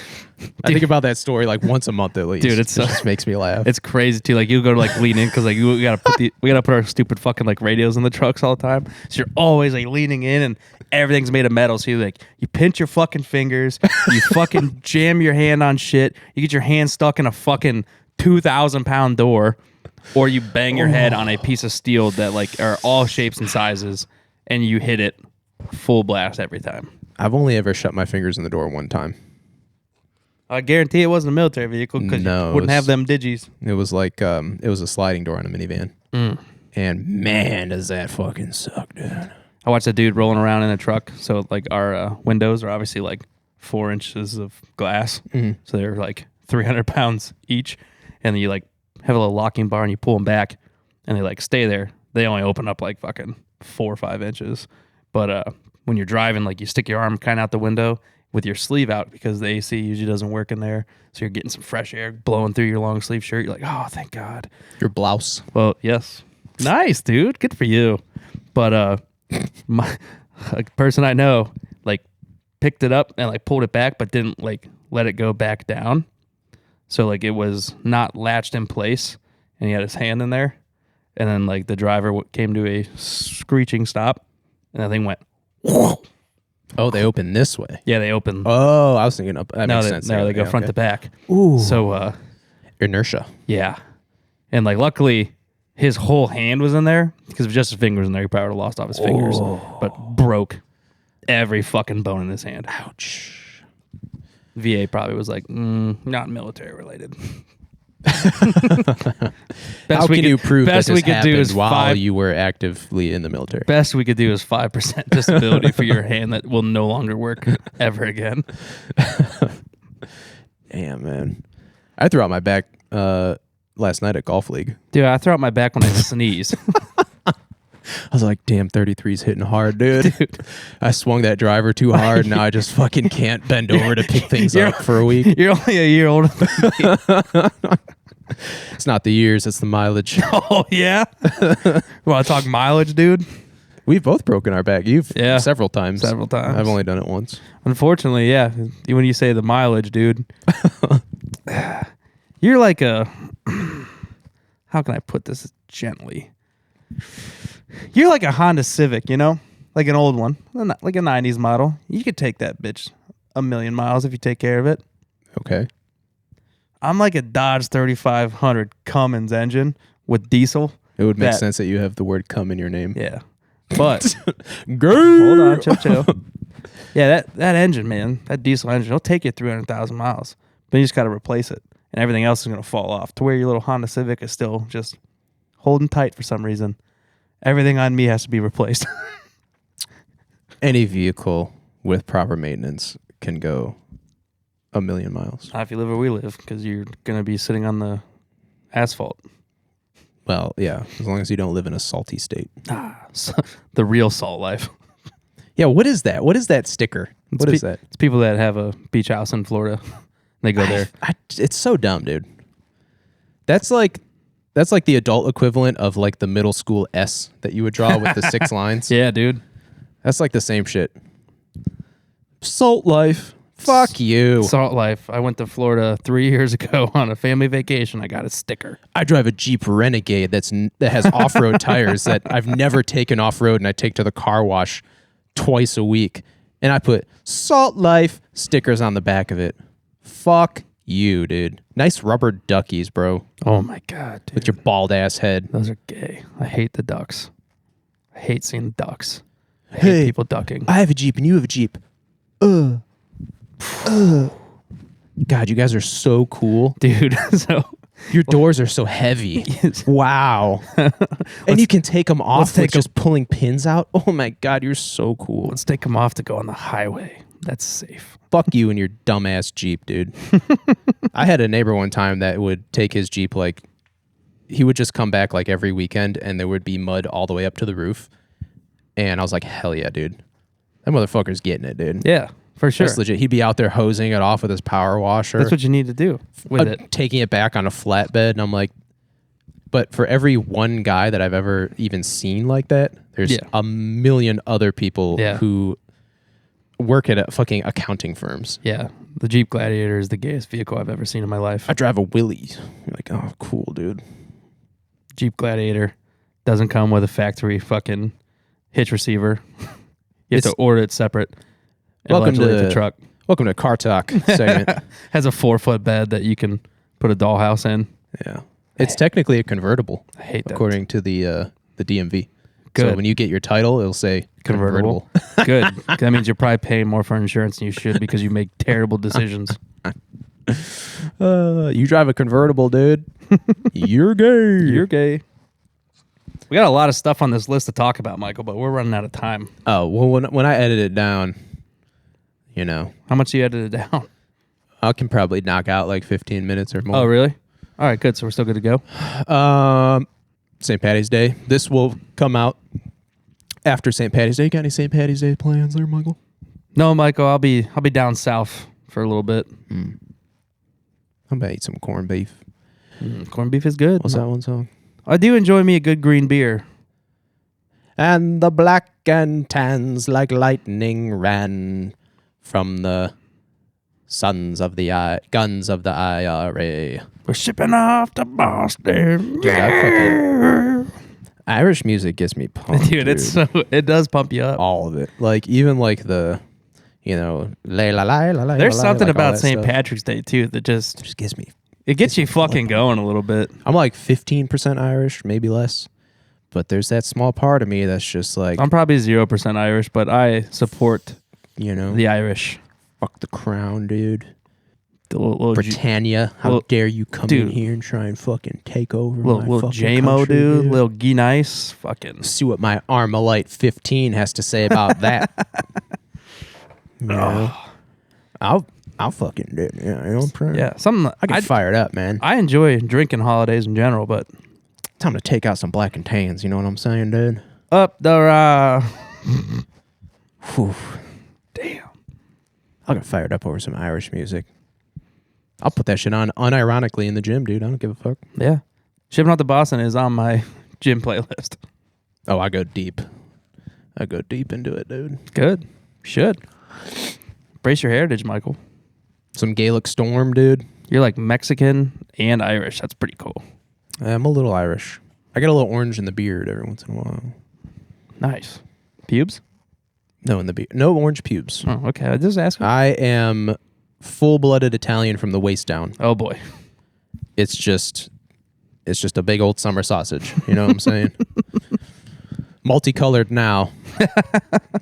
I think about that story like once a month at least. Dude, it just makes me laugh. It's crazy too. Like you go to like lean in because like we gotta put our stupid fucking like radios in the trucks all the time. So you're always like leaning in and everything's made of metal. So you pinch your fucking fingers, you fucking jam your hand on shit, you get your hand stuck in a fucking 2,000-pound door, or you bang your head on a piece of steel that like are all shapes and sizes, and you hit it full blast every time. I've only ever shut my fingers in the door one time. I guarantee it wasn't a military vehicle because No, you wouldn't have them digis. It was like it was a sliding door on a minivan. And man, does that fucking suck, dude. I watched a dude rolling around in a truck. So like our windows are obviously like 4 inches of glass. So they're like 300 pounds each. And then you like have a little locking bar and you pull them back and they like stay there. They only open up like fucking 4 or 5 inches. But when you're driving, like you stick your arm kind of out the window with your sleeve out because the AC usually doesn't work in there. So you're getting some fresh air blowing through your long sleeve shirt. You're like, oh, thank God. Your blouse. Well, yes. Nice, dude. Good for you. But a person I know like picked it up and like pulled it back, but didn't like let it go back down. So like it was not latched in place, and he had his hand in there, and then like the driver came to a screeching stop, and the thing went. Oh, they open this way. Yeah, they open. Oh, I was thinking up. That makes sense. No, they go front to back. Ooh. So Inertia. yeah, and like luckily his whole hand was in there because if just his fingers in there, he probably would have lost off his fingers, but broke every fucking bone in his hand. Ouch. VA probably was like, not military related. How can you prove that best this we could do happened is while you were actively in the military? Best we could do is 5% disability for your hand that will no longer work ever again. Damn, man. I threw out my back last night at Golf League. Dude, I throw out my back when I sneeze. I was like, damn, 33's hitting hard, dude. I swung that driver too hard. Now I just fucking can't bend over to pick things up for a week. You're only a year older than me. It's not the years, it's the mileage. Oh, yeah? Want to talk mileage, dude? We've both broken our back. You've Yeah. several times. Several times. I've only done it once. Unfortunately, yeah. When you say the mileage, dude, you're like a. How can I put this gently? You're like a Honda Civic, you know, like an old one, like a '90s model. You could take that bitch 1,000,000 miles if you take care of it. Okay. I'm like a Dodge 3500 Cummins engine with diesel. It would make That- sense that you have the word "come" in your name. Yeah, but Girl. hold on, chill. Yeah, that engine, man, that diesel engine, it'll take you 300,000 miles, but you just got to replace it, and everything else is gonna fall off to where your little Honda Civic is still just holding tight for some reason. Everything on me has to be replaced. Any vehicle with proper maintenance can go 1,000,000 miles. Not if you live where we live, because you're gonna be sitting on the asphalt. Well, yeah, as long as you don't live in a salty state. The real salt life. Yeah, what is that? What is that sticker? What is that? It's people that have a beach house in Florida. They go there. It's so dumb, dude. That's like the adult equivalent of like the middle school S that you would draw with the 6 lines. Yeah, dude. That's like the same shit. Salt life. Fuck you. Salt life. I went to Florida 3 years ago on a family vacation. I got a sticker. I drive a Jeep Renegade that has off-road tires that I've never taken off-road, and I take to the car wash twice a week. And I put Salt Life stickers on the back of it. Fuck you, dude. Nice rubber duckies, bro. Oh my God, dude. With your bald ass head. Those are gay. I hate the ducks. I hate seeing the ducks. I hate Hey. people ducking. I have a Jeep and you have a Jeep. God, you guys are so cool. Dude, so Your doors are so heavy. Wow. And you can take them off take with just pulling pins out. Oh my God, you're so cool. let's take them off to go on the highway. That's safe. Fuck you and your dumbass Jeep, dude. I had a neighbor one time that would take his Jeep, like, he would just come back like every weekend and there would be mud all the way up to the roof. And I was like, hell yeah, dude. That motherfucker's getting it, dude. Yeah, for sure. That's legit. He'd be out there hosing it off with his power washer. That's what you need to do with it. Taking it back on a flatbed. And I'm like, but for every one guy that I've ever even seen like that, there's Yeah. a million other people Yeah. who work at fucking accounting firms. Yeah, the Jeep Gladiator is the gayest vehicle I've ever seen in my life. I drive a Willy. You're like, oh, cool, dude. Jeep Gladiator doesn't come with a factory fucking hitch receiver. You have to order it separate. And Welcome allegedly it's to a truck. Welcome to Car Talk segment. Has a 4-foot bed that you can put a dollhouse in. Yeah, it's technically a convertible, I hate that. according to the DMV. So Good. when you get your title, it'll say convertible. Good. That means you're probably paying more for insurance than you should because you make terrible decisions. You drive a convertible, dude. You're gay. You're gay. We got a lot of stuff on this list to talk about, Michael, but we're running out of time. Oh well, when I edit it down, you know, How much you edited down? I can probably knock out like 15 minutes or more. Oh, really? All right, good. So we're still good to go. St. Patty's Day. This will come out after St. Patty's Day. You got any St. Patty's Day plans there, Michael? No, Michael, I'll be down south for a little bit. I'm gonna eat some corned beef. Corned beef is good. What's that one song? I do enjoy me a good green beer. And the black and tans like lightning ran from the guns of the IRA. We're shipping off to Boston. Dude, I fucking Irish music gets me pumped. Dude, it does pump you up. all of it. Like even like the, you know, la la la la la. There's la, something like all about that St. stuff. Patrick's Day too that just Gets me. it gets you fucking going a little bit. I'm like 15% Irish, maybe less. But there's that small part of me that's just like, I'm probably 0% Irish, but I support you know, the Irish. fuck the crown, dude. The little Britannia, how little- dare you come in dude. here and try and fucking take over little my fucking JMO country, dude, little Gee Nice, fucking. See what my Armalite 15 has to say about that. You know? I'll fucking do it. Yeah, you know what I'm saying? Yeah, something I get fired up, man. I enjoy drinking holidays in general, but Time to take out some black and tans. You know what I'm saying, dude? up the Whew. damn. I'll get fired up over some Irish music. I'll put that shit on unironically in the gym, dude. I don't give a fuck. Yeah, shipping out to Boston is on my gym playlist. Oh, I go deep. I go deep into it, dude. Good. Should. Brace your heritage, Michael. Some Gaelic Storm, dude. You're like Mexican and Irish. That's pretty cool. I'm a little Irish. I got a little orange in the beard every once in a while. Nice. Pubes? No, in the beard. No orange pubes. Oh, okay. I just asked. I am full-blooded Italian from the waist down. Oh boy. It's just a big old summer sausage. You know what I'm saying? Multicolored now.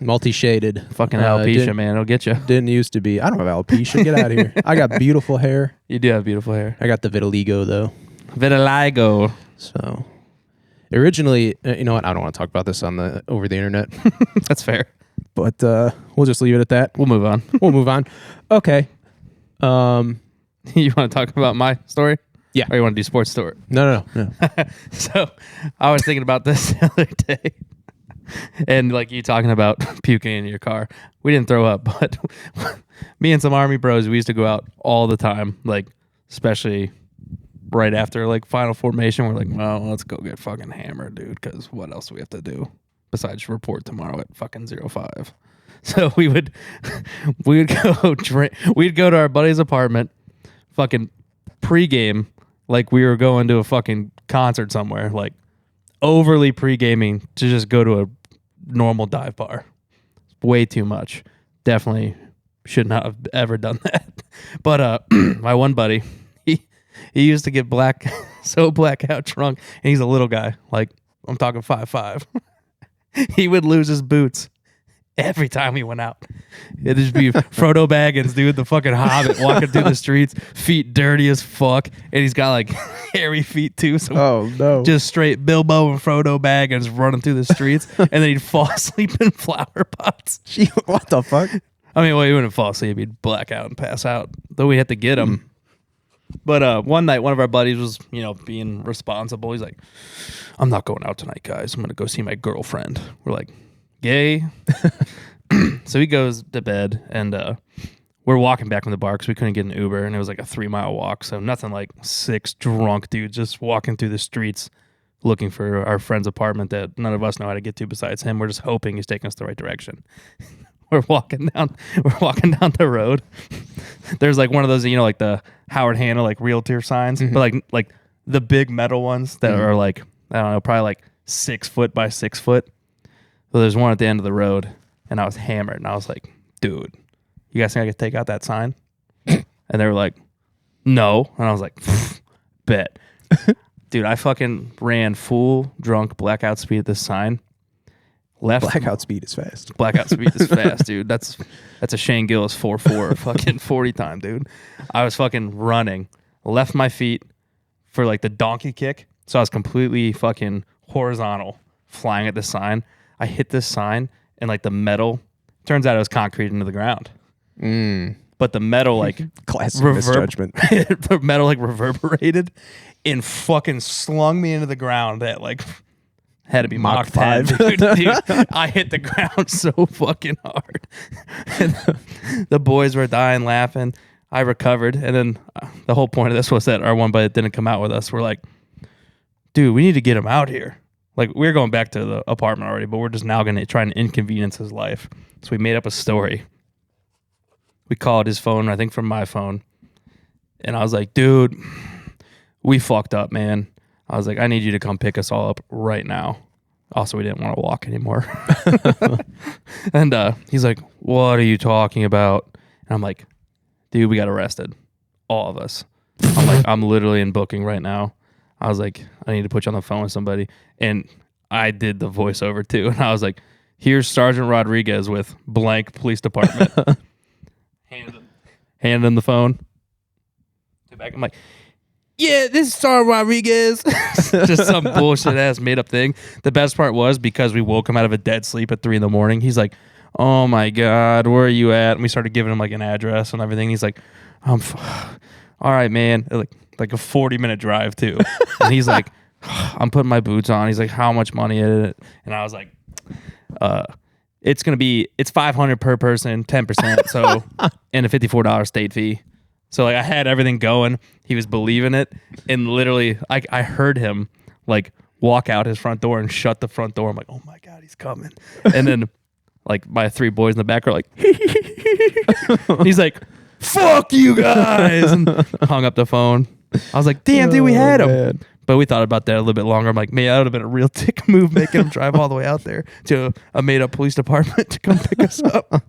Multi-shaded. Fucking alopecia, man. It'll get you. Didn't used to be. I don't have alopecia. Get out of here. I got beautiful hair. You do have beautiful hair. I got the vitiligo, though. Vitiligo. So, originally, you know what? I don't want to talk about this over the internet. That's fair. But we'll just leave it at that. We'll move on. We'll move on. Okay. You want to talk about my story? Yeah. Or you want to do sports story? No. So I was thinking about this the other day. And like you talking about puking in your car. We didn't throw up, but me and some Army bros, we used to go out all the time, like especially right after like final formation. We're like, well, let's go get fucking hammered, dude, because what else do we have to do besides report tomorrow at fucking 05? So we would go drink. We'd go to our buddy's apartment, fucking pregame like we were going to a fucking concert somewhere, like overly pre-gaming to just go to a normal dive bar. Way too much. Definitely should not have ever done that. But my one buddy, he used to get blackout drunk, and he's a little guy, like I'm talking 5'5". He would lose his boots every time we went out. It'd just be Frodo Baggins, dude, the fucking Hobbit, walking through the streets, feet dirty as fuck, and he's got like hairy feet too. So Oh, no. just straight Bilbo and Frodo Baggins running through the streets, and then he'd fall asleep in flower pots. Gee, what the fuck? I mean, well, he wouldn't fall asleep; he'd black out and pass out. Though we had to get him. But one night, one of our buddies was, being responsible. He's like, "I'm not going out tonight, guys. I'm gonna go see my girlfriend." We're like, "Gay." So he goes to bed, and we're walking back from the bar because we couldn't get an Uber, and it was like a 3-mile walk. So nothing like 6 drunk dudes just walking through the streets looking for our friend's apartment that none of us know how to get to besides him. We're just hoping he's taking us the right direction. We're walking down the road. There's like one of those, like the Howard Hanna like realtor signs, but like the big metal ones that are like, I don't know, probably like 6 foot by 6 foot. So there's one at the end of the road, and I was hammered, and I was like, dude, you guys think I could take out that sign? And they were like, no. And I was like, bet. Dude, I fucking ran full drunk blackout speed at this sign. Blackout speed is fast. Blackout speed is fast, dude. That's a Shane Gillis 4.4 fucking 40 time, dude. I was fucking running, left my feet for like the donkey kick, so I was completely fucking horizontal, flying at the sign. I hit this sign, and like the metal, turns out it was concrete into the ground. But the metal like Classic misjudgment. the metal like reverberated and fucking slung me into the ground at like had to be Mach 5. Dude, I hit the ground so fucking hard. And the boys were dying laughing. I recovered, and then the whole point of this was that our one buddy that didn't come out with us, we're like, dude, we need to get him out here. Like, we're going back to the apartment already, but we're just now going to try and inconvenience his life. So we made up a story. We called his phone, I think from my phone. And I was like, dude, we fucked up, man. I was like, I need you to come pick us all up right now. Also, we didn't want to walk anymore. And he's like, what are you talking about? And I'm like, dude, we got arrested. All of us. I'm like, I'm literally in booking right now. I was like, I need to put you on the phone with somebody. And I did the voiceover too. And I was like, here's Sergeant Rodriguez with blank police department. Hand him the phone. I'm like, yeah, this is Sergeant Rodriguez. Just some bullshit ass made up thing. The best part was because we woke him out of a dead sleep at 3 a.m. He's like, oh my God, where are you at? And we started giving him like an address and everything. He's like, all right, man. Like a 40-minute drive too. And he's like, I'm putting my boots on. He's like, how much money is it? And I was like, it's $500 per person, 10%. So, and a $54 state fee. So like I had everything going. He was believing it. And literally I heard him like walk out his front door and shut the front door. I'm like, oh my God, he's coming. And then like my 3 boys in the back are like, and he's like, fuck you guys, and hung up the phone. I was like, damn, dude, we had him. Man. But we thought about that a little bit longer. I'm like, man, that would have been a real dick move making him drive all the way out there to a made-up police department to come pick us up.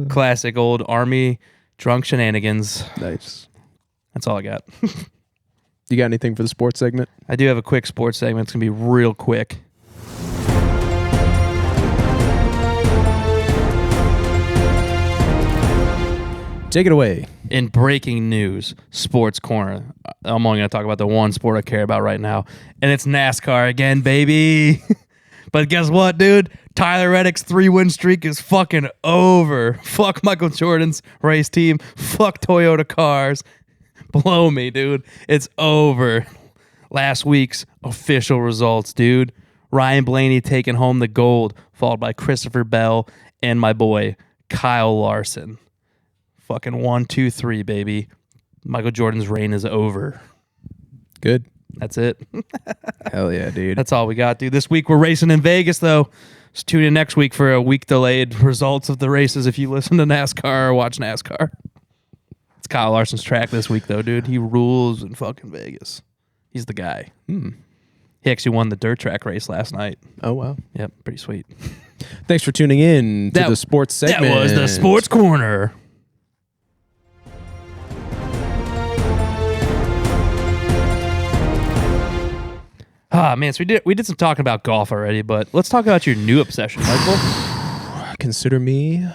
Classic old Army drunk shenanigans. Nice. That's all I got. You got anything for the sports segment? I do have a quick sports segment. It's going to be real quick. Take it away. In breaking news, Sports Corner. I'm only going to talk about the one sport I care about right now, and it's NASCAR again, baby. But guess what, dude? Tyler Reddick's 3-win streak is fucking over. Fuck Michael Jordan's race team. Fuck Toyota cars. Blow me, dude. It's over. Last week's official results, dude. Ryan Blaney taking home the gold, followed by Christopher Bell and my boy, Kyle Larson. Fucking 1, 2, 3, baby. Michael Jordan's reign is over. Good. That's it. Hell yeah, dude. That's all we got, dude. This week we're racing in Vegas, though. Just tune in next week for a week delayed results of the races if you listen to NASCAR or watch NASCAR. It's Kyle Larson's track this week, though, dude. He rules in fucking Vegas. He's the guy. He actually won the dirt track race last night. Oh, wow. Yep, pretty sweet. Thanks for tuning in to the sports segment. That was the Sports Corner. Ah, man, so we did some talking about golf already, but let's talk about your new obsession, Michael. Consider me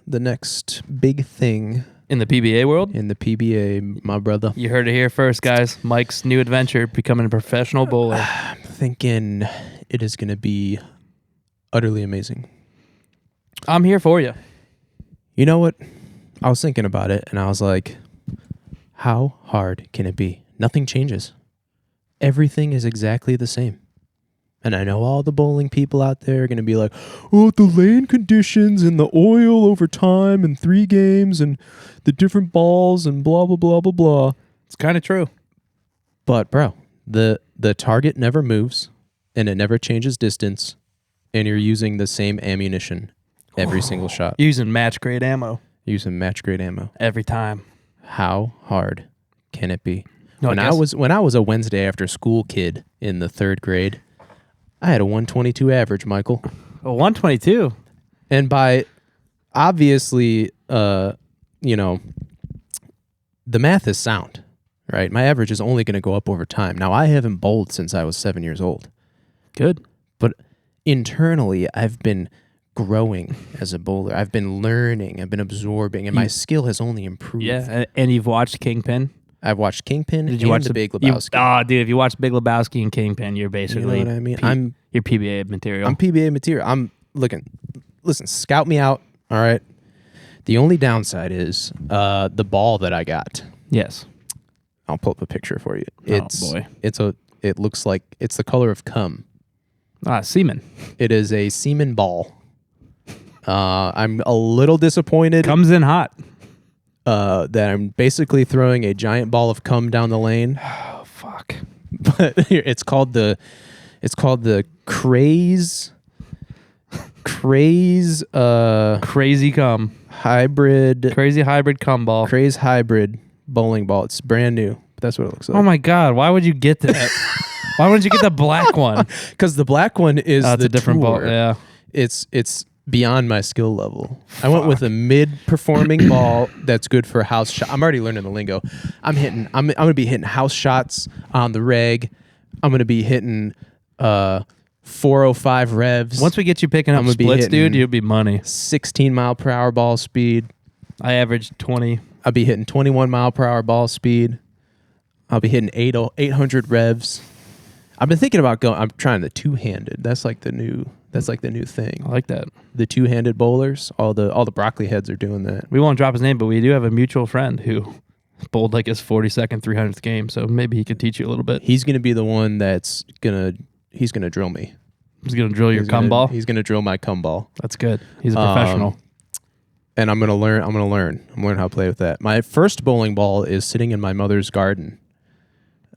the next big thing In the PBA world? in the PBA, my brother. You heard it here first, guys. Mike's new adventure, becoming a professional bowler. I'm thinking it is going to be utterly amazing. I'm here for you. You know what? I was thinking about it, and I was like, how hard can it be? Nothing changes. Everything is exactly the same. And I know all the bowling people out there are going to be like, oh, the lane conditions and the oil over time and 3 games and the different balls and blah, blah, blah, blah, blah. It's kind of true. But, bro, the target never moves and it never changes distance, and you're using the same ammunition every single shot. Using match-grade ammo Using match-grade ammo. every time. How hard can it be? No, when I was a Wednesday after school kid in the 3rd grade, I had a 122 average, Michael. A 122. And by obviously, the math is sound, right? My average is only going to go up over time. Now, I haven't bowled since I was 7 years old. Good. But internally, I've been growing as a bowler. I've been learning. I've been absorbing, and my skill has only improved. Yeah, and you've watched Kingpin? I've watched Kingpin Did you and watch The Big Lebowski. Dude, if you watch Big Lebowski and Kingpin, you're basically You know what I mean? you're PBA material. I'm PBA material. I'm looking. Listen, scout me out. All right. The only downside is the ball that I got. Yes. I'll pull up a picture for you. Boy. It looks like it's the color of cum. Semen. It is a semen ball. I'm a little disappointed Comes in hot. that I'm basically throwing a giant ball of cum down the lane. Oh, fuck. But it's called the Craze Crazy cum. hybrid Crazy hybrid cum ball. Craze hybrid bowling ball. It's brand new. That's what it looks like. Oh my God. Why would you get that? Why wouldn't you get the black one? Because the black one is It's the a different tour. ball. Yeah. It's beyond my skill level. I went with a mid-performing ball that's good for house shot. I'm already learning the lingo. I'm gonna be hitting house shots on the reg. I'm gonna be hitting 405 revs. Once we get you picking up I'm gonna be splits, hitting dude, you'll be money. 16 mile per hour ball speed. I averaged 20. I'll be hitting 21 mile per hour ball speed. I'll be hitting 800 revs. I've been thinking about going. I'm trying the 2-handed. That's like the new thing. I like that. The 2-handed bowlers. All the broccoli heads are doing that. We won't drop his name, but we do have a mutual friend who bowled like his 42nd, 300th game, so maybe he could teach you a little bit. He's gonna be the one that's gonna drill me. He's going to drill your cum ball. He's gonna drill my cum ball. That's good. He's a professional. And I'm gonna learn how to play with that. My first bowling ball is sitting in my mother's garden.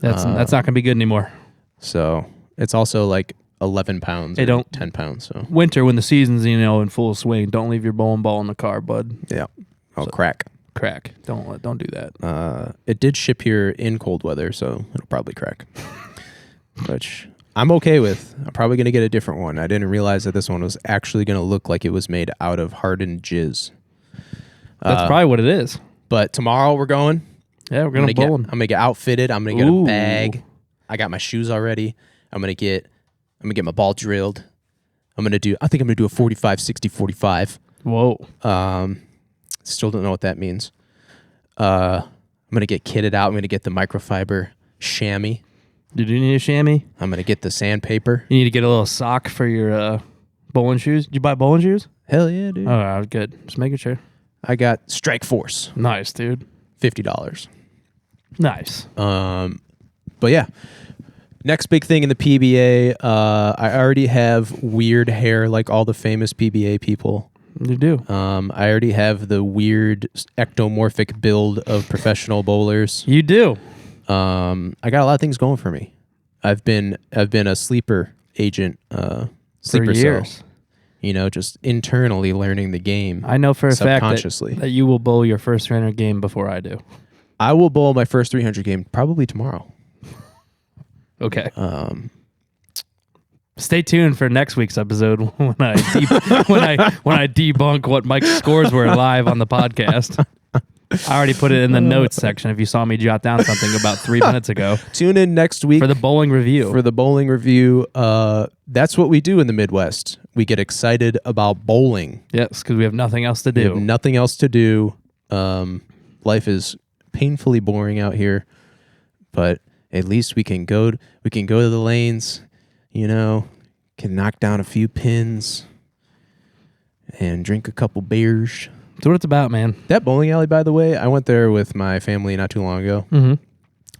That's not going to be good anymore. So it's also like 11 pounds or 10 pounds. So Winter, when the season's in full swing, don't leave your bowling ball in the car, bud. yeah. Oh, crack. Don't do that. It did ship here in cold weather, so it'll probably crack. Which I'm okay with. I'm probably going to get a different one. I didn't realize that this one was actually going to look like it was made out of hardened jizz. That's probably what it is. But tomorrow we're going. Yeah, we're going to bowling. I'm going to get outfitted. I'm going to get a bag. I got my shoes already. I'm going to get my ball drilled. I think I'm going to do a 45, 60, 45. Whoa. Still don't know what that means. I'm going to get kitted out. I'm going to get the microfiber chamois. Did you need a chamois? I'm going to get the sandpaper. You need to get a little sock for your bowling shoes. Did you buy bowling shoes? Hell yeah, dude. Oh, good. Just making sure. I got Strike Force. Nice, dude. $50. Nice. But yeah. Next big thing in the PBA, I already have weird hair like all the famous PBA people. You do. I already have the weird ectomorphic build of professional bowlers. You do. I got a lot of things going for me. I've been a sleeper agent, sleeper for years. Cell, just internally learning the game. I know for a fact subconsciously that you will bowl your first 300 game before I do. I will bowl my first 300 game probably tomorrow. Okay. Stay tuned for next week's episode when I debunk what Mike's scores were live on the podcast. I already put it in the notes section if you saw me jot down something about 3 minutes ago. Tune in next week for the bowling review. That's what we do in the Midwest. We get excited about bowling. Yes, because we have nothing else to do. We have nothing else to do. Life is painfully boring out here, but at least we can go to the lanes, can knock down a few pins and drink a couple beers. That's what it's about, man. That bowling alley, by the way, I went there with my family not too long ago. Mm-hmm.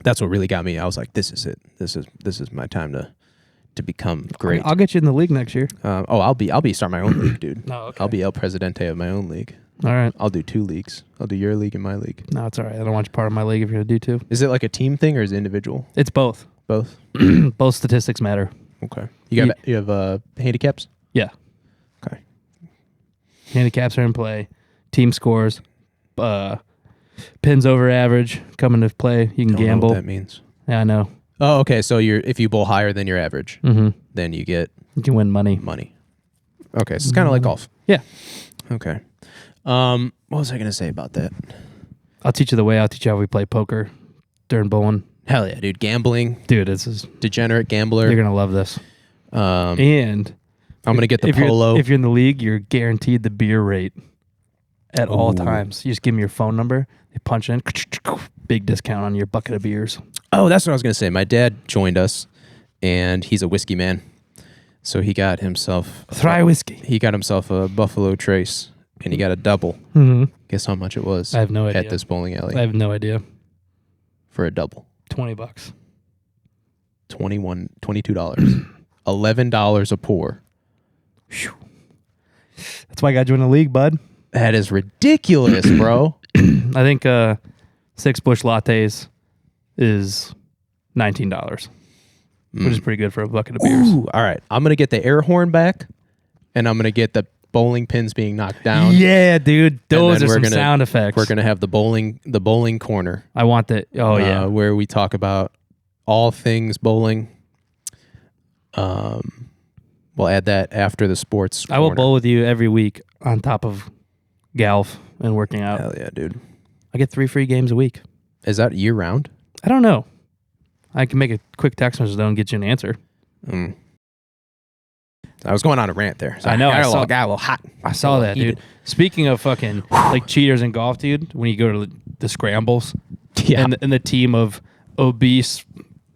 That's what really got me. I was like, this is it. This is my time to become great. I'll get you in the league next year. I'll be starting my own league, dude. Oh, okay. I'll be El Presidente of my own league. All right. I'll do 2 leagues. I'll do your league and my league. No, it's all right. I don't want you part of my league if you're going to do 2. Is it like a team thing or is it individual? It's both. Both? Both statistics matter. Okay. You have handicaps? Yeah. Okay. Handicaps are in play. Team scores. Pins over average come into play. You can Don't gamble. know what that means. Yeah, I know. Oh, okay. So if you bowl higher than your average, then you get You can win money. Okay, so it's kind of like golf. Yeah. Okay. What was I going to say about that? I'll teach you the way. I'll teach you how we play poker during bowling. Hell yeah, dude. Gambling. Dude, this is... Degenerate gambler. You're going to love this. And... I'm going to get the if polo. If you're in the league, you're guaranteed the beer rate at all times. You just give them your phone number. They punch in. Big discount on your bucket of beers. Oh, that's what I was going to say. My dad joined us, and he's a whiskey man. So he got himself... Try whiskey. He got himself a Buffalo Trace, and he got a double. Mm-hmm. Guess how much it was? I have no idea. At this bowling alley. I have no idea. For a double. $20. $22. $11 a pour. Whew. That's why I got to join the league, bud. That is ridiculous, bro. I think 6 Bush lattes is $19, which is pretty good for a bucket of beers. Ooh, all right. I'm going to get the air horn back, and I'm going to get the bowling pins being knocked down. Yeah, dude. Those are some sound effects. We're going to have the bowling corner. I want that. Oh, yeah. Where we talk about all things bowling. We'll add that after the sports I will corner. bowl with you every week on top of golf and working out. Hell yeah, dude. I get 3 free games a week. Is that year round? I don't know. I can make a quick text message though and get you an answer. I was going on a rant there. I know. I got a I little hot. saw that, dude. Speaking of fucking like cheaters in golf, dude, when you go to the scrambles and the team of obese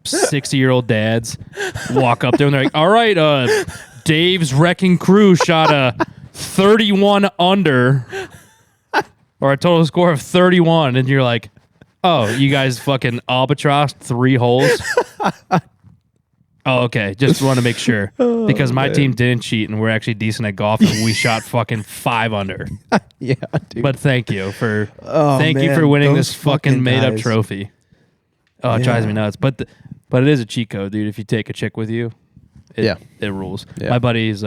60-year-old dads walk up there and they're like, all right, Dave's wrecking crew shot a 31 under or a total score of 31. And you're like, oh, you guys fucking albatross 3 holes? Oh, okay. Just want to make sure. Because my team didn't cheat and we're actually decent at golf and we shot fucking 5 under. Yeah, dude. But thank you for you for winning those this fucking made up guys. trophy. Oh, it drives me Yeah. nuts. But but it is a cheat code, dude. If you take a chick with you, it rules. Yeah. My buddy's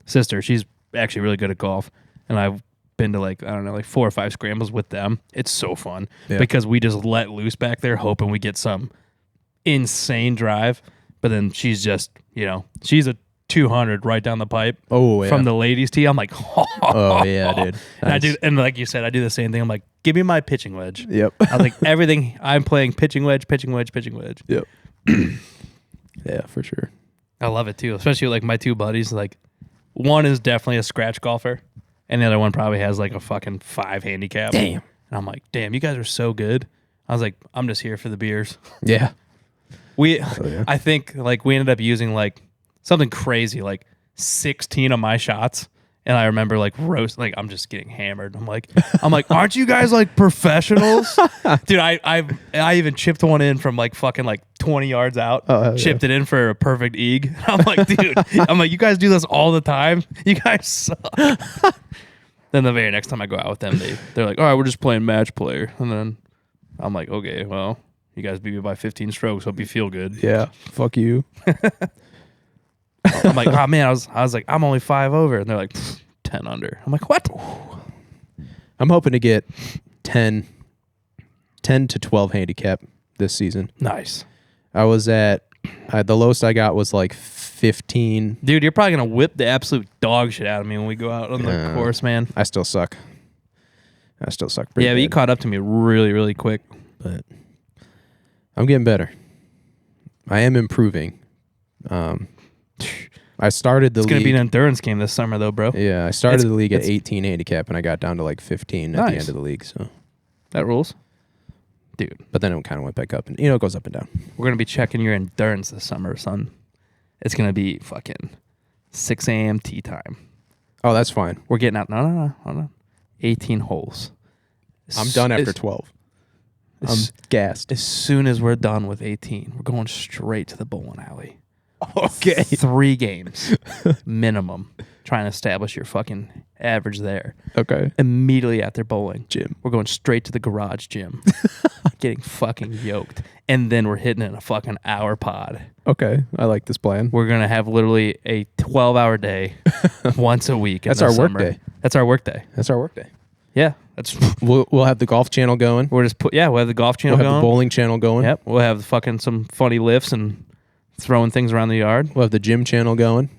sister, she's actually really good at golf, and I've been to like, I don't know, like 4 or 5 scrambles with them. It's so fun because we just let loose back there, hoping we get some insane drive. But then she's just, she's a 200 right down the pipe. Oh, yeah. From the ladies' tee. I'm like, Oh, yeah, dude. And I Nice. do, and like you said, I do the same thing. I'm like, give me my pitching wedge. Yep. I was like, everything I'm playing pitching wedge, pitching wedge, pitching wedge. Yep. Yeah, for sure. I love it too, especially like my 2 buddies. Like, one is definitely a scratch golfer, and the other one probably has like a fucking 5 handicap. Damn. And I'm like, damn, you guys are so good. I was like, I'm just here for the beers. Yeah. I think like we ended up using like something crazy, like 16 of my shots. And I remember like I'm just getting hammered. I'm like, aren't you guys like professionals? Dude, I even chipped one in from like fucking like 20 yards out, chipped it in for a perfect eeg. I'm like, dude, you guys do this all the time? You guys suck. Then the very next time I go out with them, they're like, all right, we're just playing match player. And then I'm like, okay, well, you guys beat me by 15 strokes. Hope you feel good. Yeah. Fuck you. I'm like, oh man, I was like, I'm only 5 over, and they're like 10 under. I'm like, what? I'm hoping to get 10 to 12 handicap this season. Nice, I was at the lowest I got was like 15. dude. You're probably gonna whip the absolute dog shit out of me when we go out on the course, man. I still suck. Pretty Yeah, but you bad, caught up to me really, really quick. but I'm getting better. I am improving. I started the It's league. gonna be an endurance game this summer, though, bro. Yeah, I started the league at it's- 18 handicap, and I got down to like 15 at the end of the league. So, That rules, dude. but then it kind of went back up, and it goes up and down. We're gonna be checking your endurance this summer, son. It's gonna be fucking 6 a.m. tea time. Oh, that's fine. We're getting out. No. 18 holes. I'm done after 12. I'm gassed. As soon as we're done with 18, we're going straight to the bowling alley. Okay. 3 games minimum, trying to establish your fucking average there. Okay. Immediately after bowling, Gym. we're going straight to the garage gym, getting fucking yoked, and then we're hitting in a fucking hour pod. Okay. I like this plan. We're gonna have literally a 12-hour day once a week. That's our work day. That's our work day. That's our work day. Yeah, that's. We'll have the golf channel going. We're just we'll have the golf channel We'll have going. the bowling channel going. Yep, we'll have fucking some funny lifts and throwing things around the yard. We'll have the gym channel going.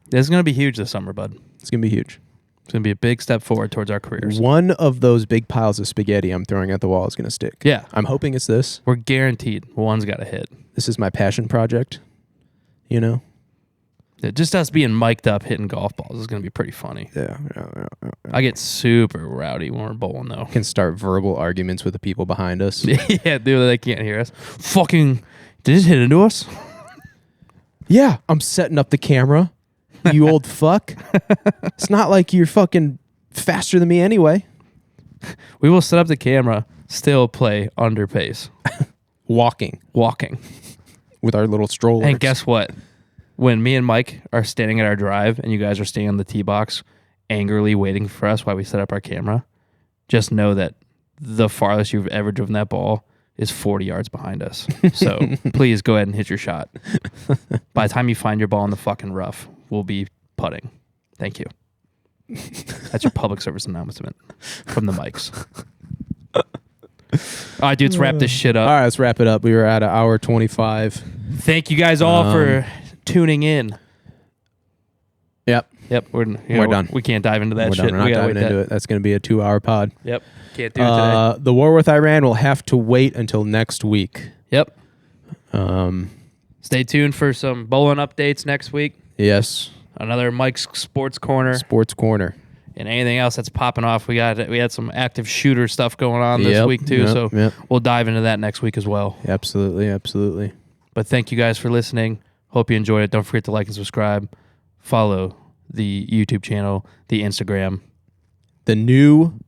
This is gonna be huge this summer, bud. It's going to be huge. It's gonna be a big step forward towards our careers. One of those big piles of spaghetti I'm throwing at the wall is going to stick. Yeah, I'm hoping it's this. we're guaranteed one's got to hit. This is my passion project. Yeah, just us being mic'd up hitting golf balls is gonna be pretty funny. Yeah. I get super rowdy when we're bowling though. Can start verbal arguments with the people behind us. Yeah, dude, they can't hear us. Fucking, did it hit into us? Yeah, I'm setting up the camera. You old fuck. It's not like you're fucking faster than me anyway. We will set up the camera, still play under pace, Walking walking. with our little strollers. And guess what? When me and Mike are standing at our drive and you guys are standing on the tee box angrily waiting for us while we set up our camera, just know that the farthest you've ever driven that ball is 40 yards behind us. So please go ahead and hit your shot. By the time you find your ball in the fucking rough, we'll be putting. Thank you. That's your public service announcement from the mics. All right, dude, let's wrap this shit up. All right, let's wrap it up. We were at an hour 25. Thank you guys all for tuning in. Yep. Yep, we're done. We can't dive into that We're shit. done. We're We not gotta diving wait into it. That's going to be a 2-hour pod. Yep, can't do it today. The war with Iran will have to wait until next week. Yep. Um, Stay tuned for some bowling updates next week. yes. Another Mike's Sports Corner Sports Corner. and anything else that's popping off. We had some active shooter stuff going on this Yep, week too, yep, so yep. we'll dive into that next week as well. Absolutely. Absolutely. But thank you guys for listening. Hope you enjoyed it. Don't forget to like and subscribe. Follow the YouTube channel, the Instagram. The new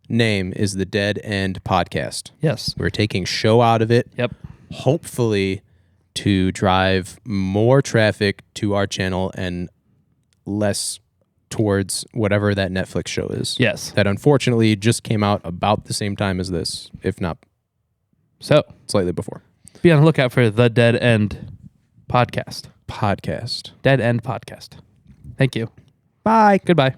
name is the Dead End Podcast. Yes. We're taking show out of it. Yep. Hopefully to drive more traffic to our channel and less towards whatever that Netflix show is. Yes. That unfortunately just came out about the same time as this, if not So slightly before. Be on the lookout for the Dead End podcast. Podcast. Dead End podcast. Thank you. Bye. Goodbye.